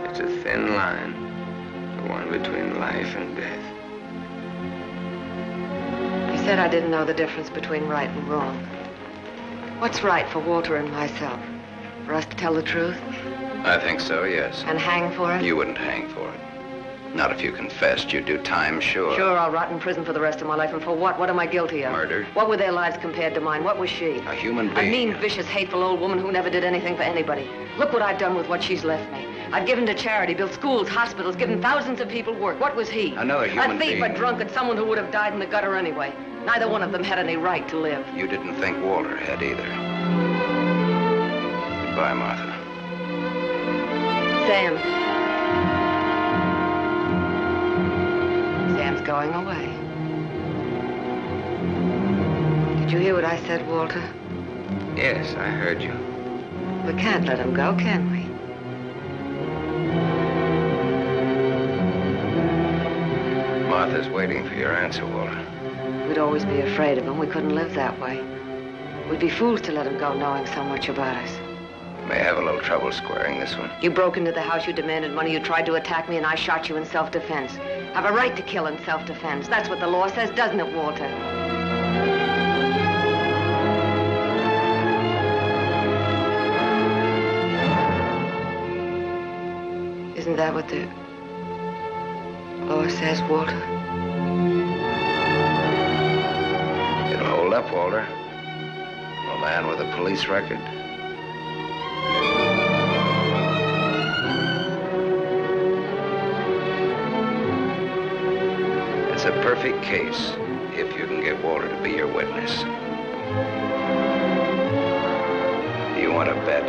It's a thin line, the one between life and death. You said I didn't know the difference between right and wrong. What's right for Walter and myself? For us to tell the truth? I think so, yes. And hang for it? You wouldn't hang for it. Not if you confessed. You'd do time, sure. Sure, I'll rot in prison for the rest of my life. And for what? What am I guilty of? Murder. What were their lives compared to mine? What was she? A human A being. mean, vicious, hateful old woman who never did anything for anybody. Look what I've done with what she's left me. I've given to charity, built schools, hospitals, given thousands of people work. What was he? Another human A thief, being. a drunkard, someone who would have died in the gutter anyway. Neither one of them had any right to live. You didn't think Walter had either. Goodbye, Martha. Sam. Sam's going away. Did you hear what I said, Walter? Yes, I heard you. We can't let him go, can we? Martha's waiting for your answer, Walter. We'd always be afraid of him. We couldn't live that way. We'd be fools to let him go knowing so much about us. May have a little trouble squaring this one. You broke into the house, you demanded money, you tried to attack me, and I shot you in self-defense. Have a right to kill in self-defense. That's what the law says, doesn't it, Walter? Isn't that what the law says, Walter? It'll hold up, Walter. A man with a police record. It's a perfect case if you can get Walter to be your witness. Do you want to bet?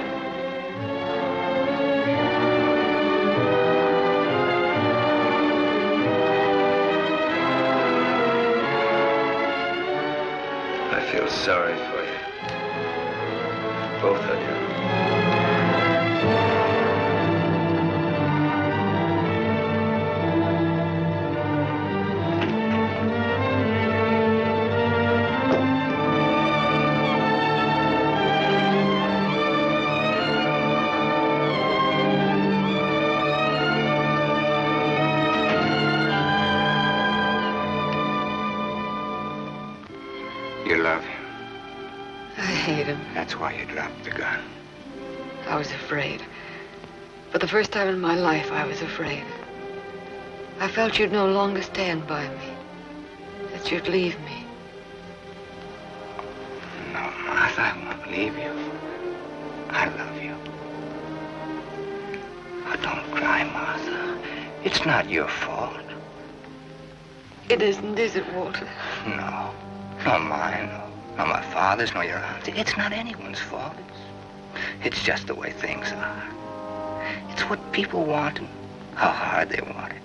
I feel sorry for you. Both of you. You love him. I hate him. That's why you dropped the gun. I was afraid. For the first time in my life, I was afraid. I felt you'd no longer stand by me. That you'd leave me. No, Martha, I won't leave you. I love you. Oh, don't cry, Martha. It's not your fault. It isn't, is it, Walter? No. Not mine, nor my father's, nor your aunt's. It's not anyone's fault. It's just the way things are. It's what people want and how hard they want it.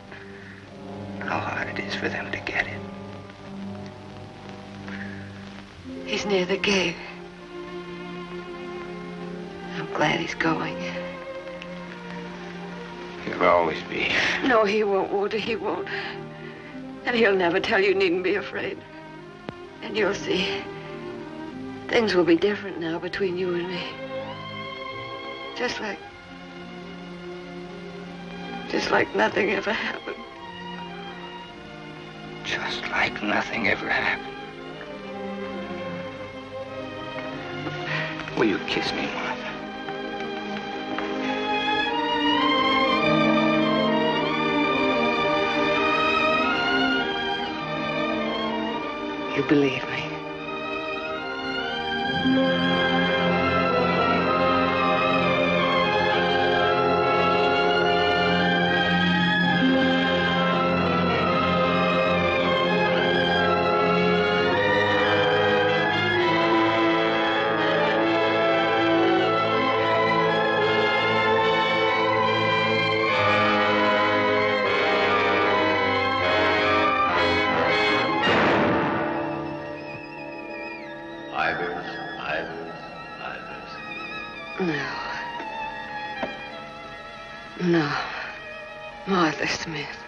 How hard it is for them to get it. He's near the gate. I'm glad he's going. He'll always be. No, he won't, Walter, he won't. And he'll never tell you needn't be afraid. And you'll see, things will be different now between you and me. Just like nothing ever happened. Just like nothing ever happened. Will you kiss me, Martha? You believe me? No. No. Martha Smith.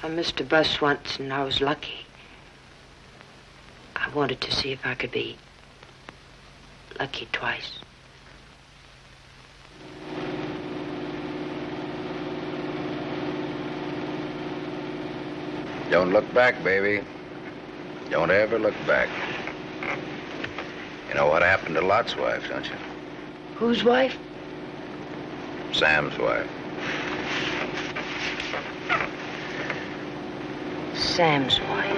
I missed a bus once and I was lucky. I wanted to see if I could be lucky twice. Don't look back, baby. Don't ever look back. You know what happened to Lot's wife, don't you? Whose wife? Sam's wife. Sam's wife.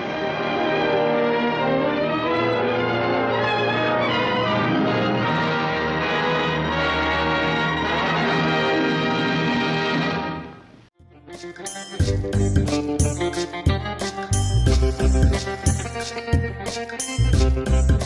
Thank you.